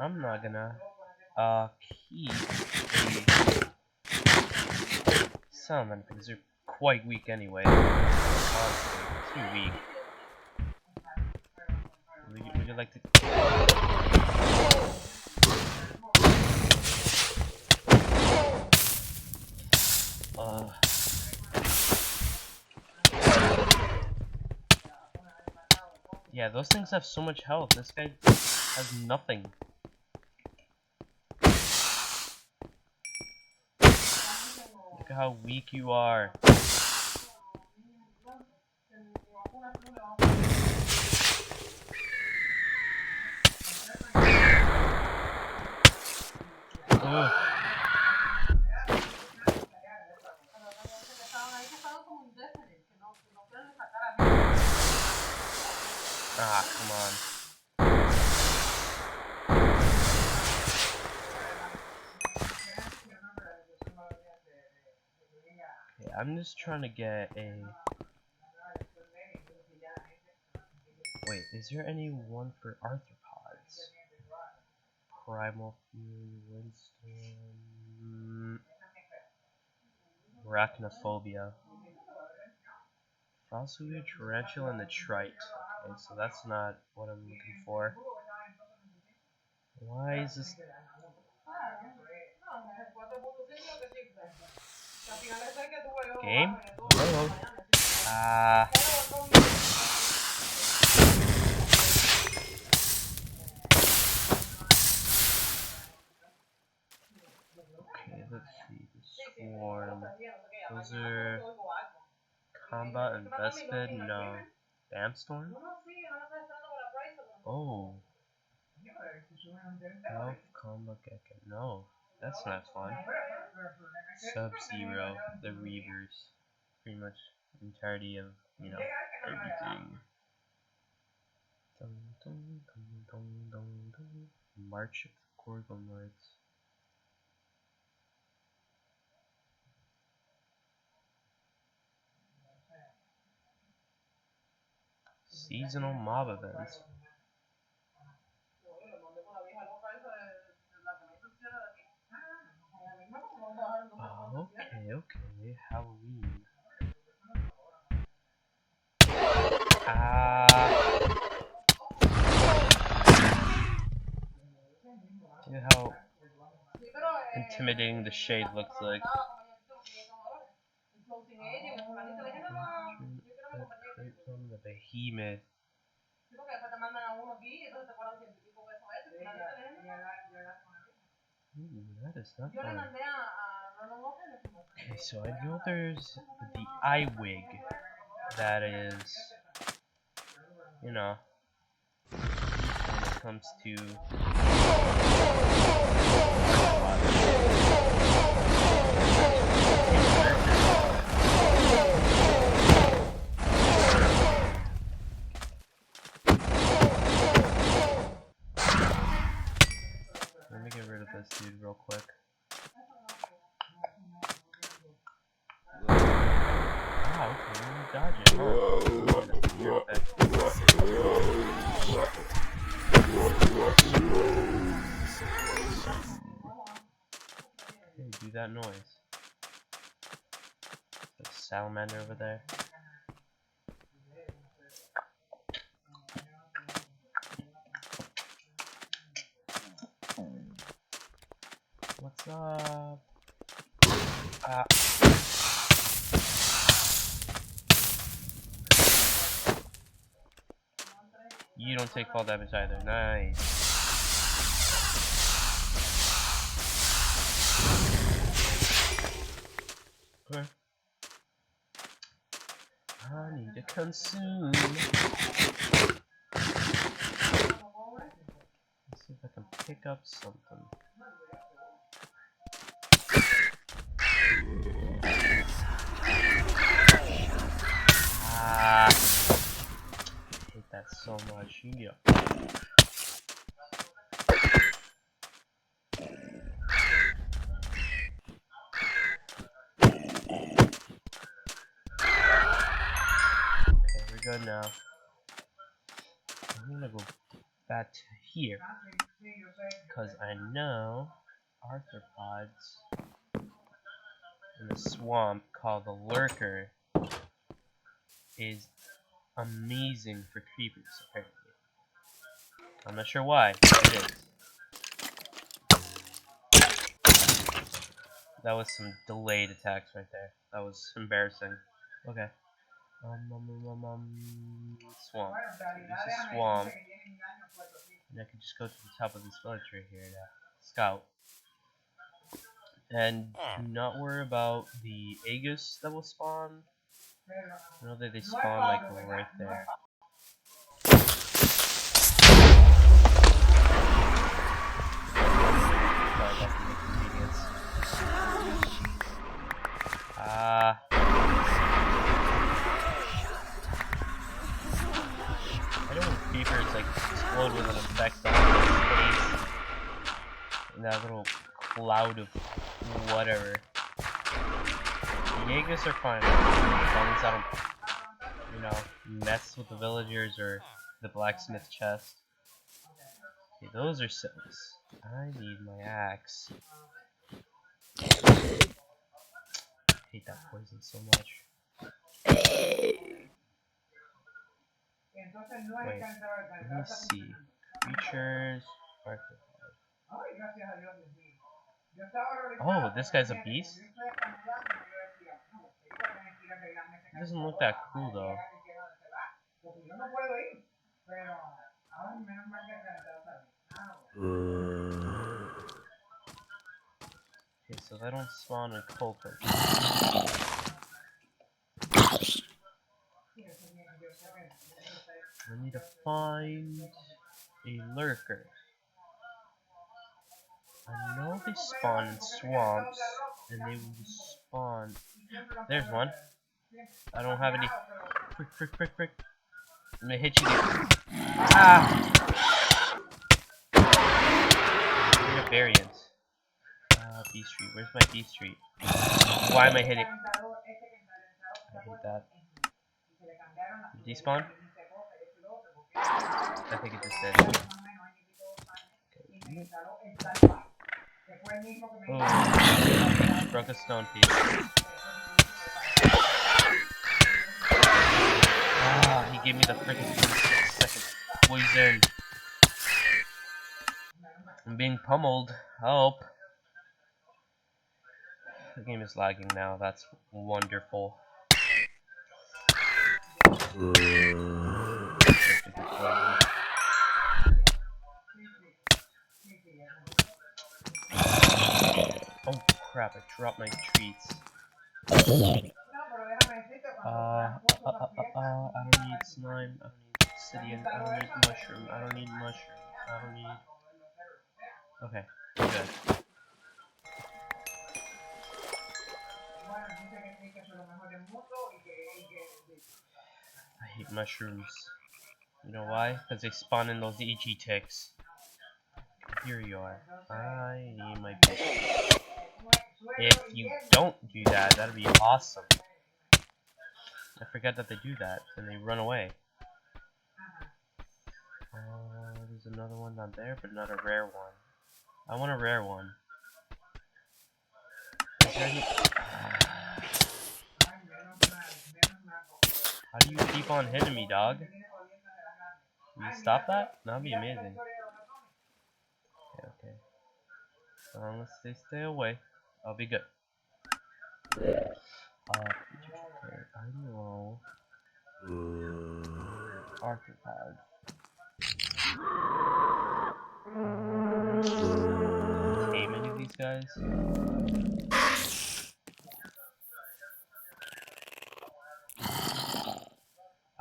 I'm not gonna keep the salmon because they're quite weak anyway. Honestly, too weak. Would you like to? Yeah, those things have so much health. This guy has nothing. Look at how weak you are. Ugh. Ah, come on. Okay, I'm just trying to get a... Wait, is there any one for arthropods? Primal Fury, Windstorm... Arachnophobia. Fossil Tarantula and the Trite. Okay, so that's not what I'm looking for. Why is this... Game? Hello? Ah... Okay, let's see. The Swarm. Those are... Combat and Vespid? No. Bamstorm? Oh. Elf, Combat Gecko. No. That's not fun. Sub-Zero. The Reavers. Pretty much entirety of, you know, everything. Dun, dun, dun, dun, dun, dun. March of the Gorgonites. Seasonal mob events. Oh, okay, Halloween. Look at how intimidating the shade looks like. The behemoth. Ooh, that is not fun. Okay, so I know there's the eye wig. That is, you know, when it comes to... Let me get rid of this dude real quick. Wow, okay, let me dodge it, huh? Hey, do that noise. There's a salamander over there. What's up? You don't take fall damage either. Nice. Okay. I need to consume. Let's see if I can pick up something. I hate that so much. Yeah. Okay, we're good now. I'm gonna go back to here because I know arthropods in the swamp called the Lurker is amazing for creepers, apparently. I'm not sure why, but it is. That was some delayed attacks right there. That was embarrassing. Okay. Swamp. There's a swamp. And I can just go to the top of this village right here to scout. And do not worry about the Aegis that will spawn I know that they spawn like right there. Sorry about the inconvenience. I don't want creepers like explode with an effect on his face. And that little cloud of whatever. The Jaegers are fine, as long as I don't, you know, mess with the villagers or the blacksmith chest. Okay, those are sills. I need my axe. I hate that poison so much. Wait, let me see. Creatures, arthropod. Oh, this guy's a beast? It doesn't look that cool though. Okay, so they don't spawn in culprit. I need to find a lurker. I know they spawn in swamps, and they will spawn. There's one. I don't have any. Frick. I'm gonna hit you again. Ah! I need a variant. B Street. Where's my B Street? Why am I hitting? I hate that. Did he spawn? I think it just did. Okay. Oh, broke a stone piece. Ah, he gave me the freaking 26-second poison. I'm being pummeled. Help. The game is lagging now. That's wonderful. Oh crap, I dropped my treats. I don't need slime, I don't need obsidian, I don't need mushroom, I don't need mushroom, I don't need... Okay, good. I hate mushrooms. You know why? Because they spawn in those EG ticks. Here you are. I need my biscuit. If you don't do that, that'd be awesome. I forget that they do that, and they run away. There's another one down there, but not a rare one. I want a rare one. Is there any... How do you keep on hitting me, dog? Can you stop that? That'd be amazing. Okay. As long as they stay away, I'll be good. I know. Arthropod. Tame any of these guys?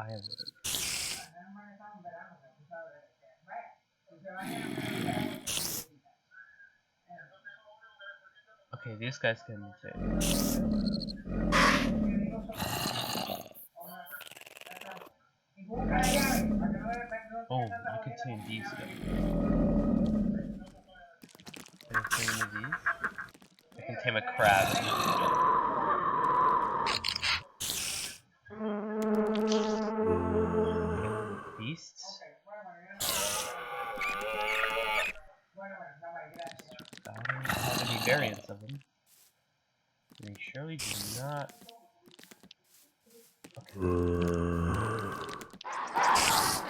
I have it. Okay, these guys can mutate. Oh, I can tame these guys. Can I tame any of these? I can tame a crab. Beasts? I don't have any variants of them. They surely do not. Okay.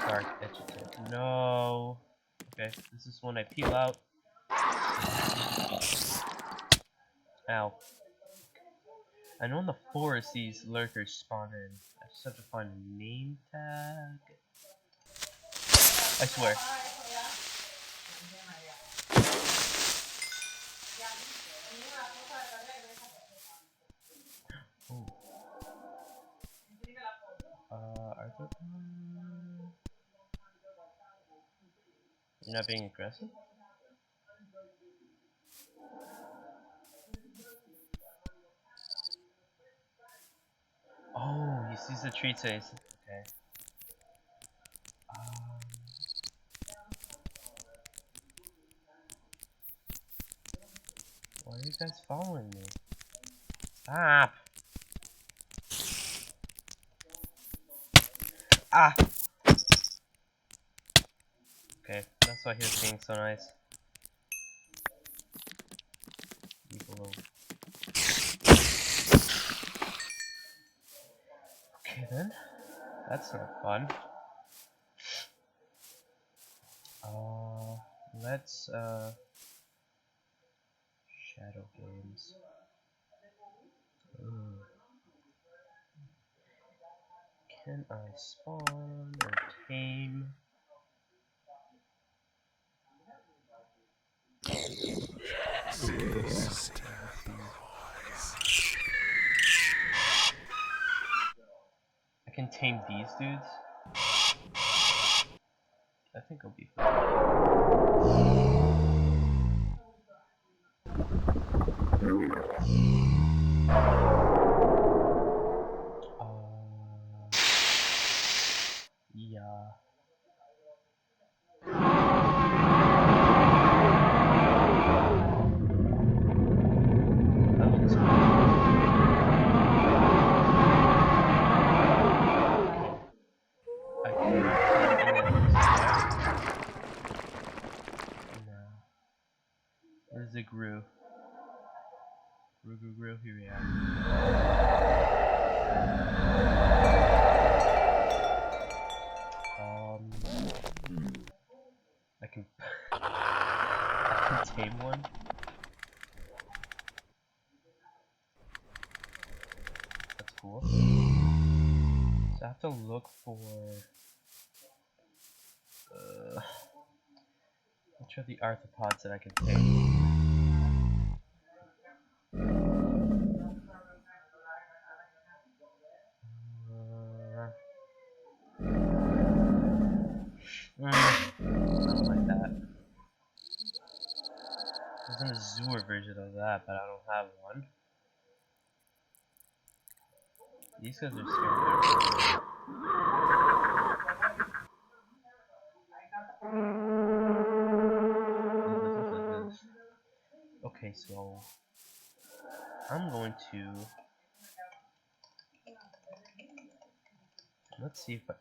Dark Edgeton. No. Okay, this is when I peel out. Ow. I know in the forest these lurkers spawn in. I just have to find a name tag. I swear. Oh. arthropod. You're not being aggressive? Oh, he sees the treat so he's okay. Why are you guys following me? Stop! Ah! Okay, that's why he was being so nice. Leave alone. Okay then. That's not fun. Let's shadow games. Ooh. Can I spawn or tame? I can tame these dudes. I think it'll be fun. Yeah. That looks cool. I can no. Where's the Gru? Gru, here we are. I can I can tame one. That's cool. So I have to look for which are the arthropods that I can tame. I don't like that. There's an Azure version of that, but I don't have one. These guys are scary. Okay, so I'm going to let's see if I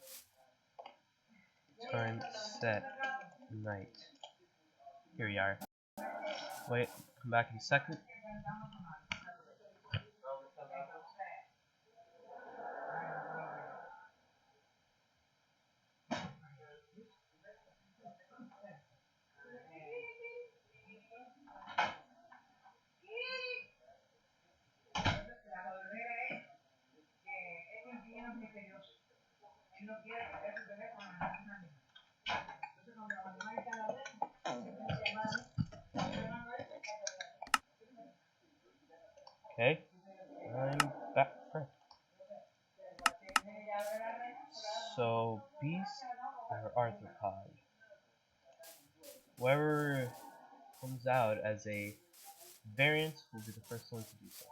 time set night. Here we are. Wait, come back in a second. Okay, I'm back. So, beast or arthropod. Whoever comes out as a variant will be the first one to do so.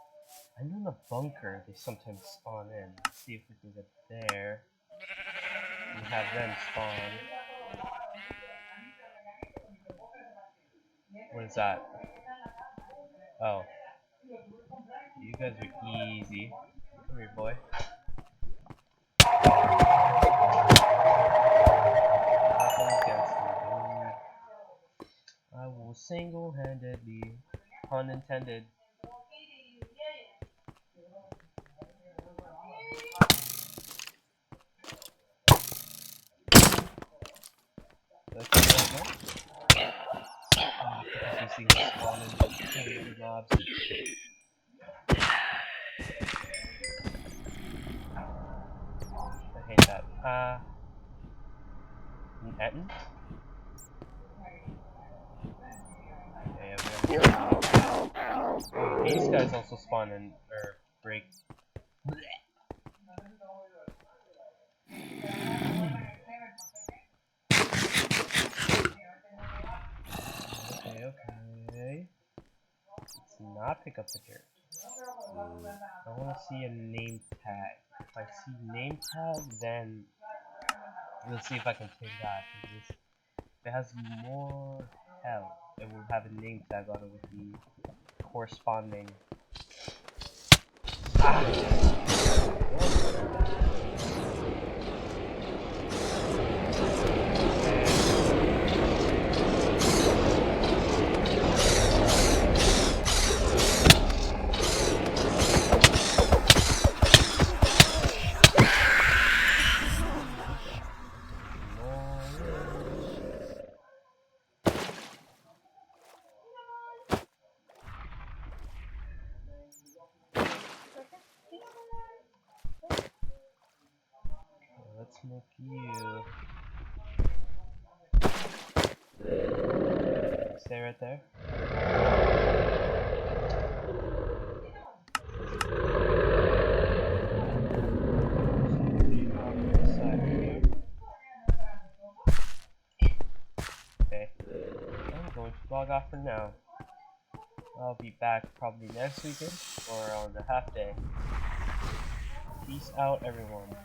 I know in the bunker they sometimes spawn in. Let's see if we can get there and have them spawn. What is that? Oh. You guys are easy. Come here, boy. I will single-handedly, pun intended. Let's go. You see him spawning mobs. I hate that. Etten? Okay, these guys also spawn in, or break. not pick up the dirt. I want to see a name tag. If I see name tag, then we'll see if I can take that. If it has more health, it will have a name tag on it with the corresponding. Let's make you stay right there. Okay, I'm going to log off for now. I'll be back probably next weekend or on the half day. Peace out, everyone.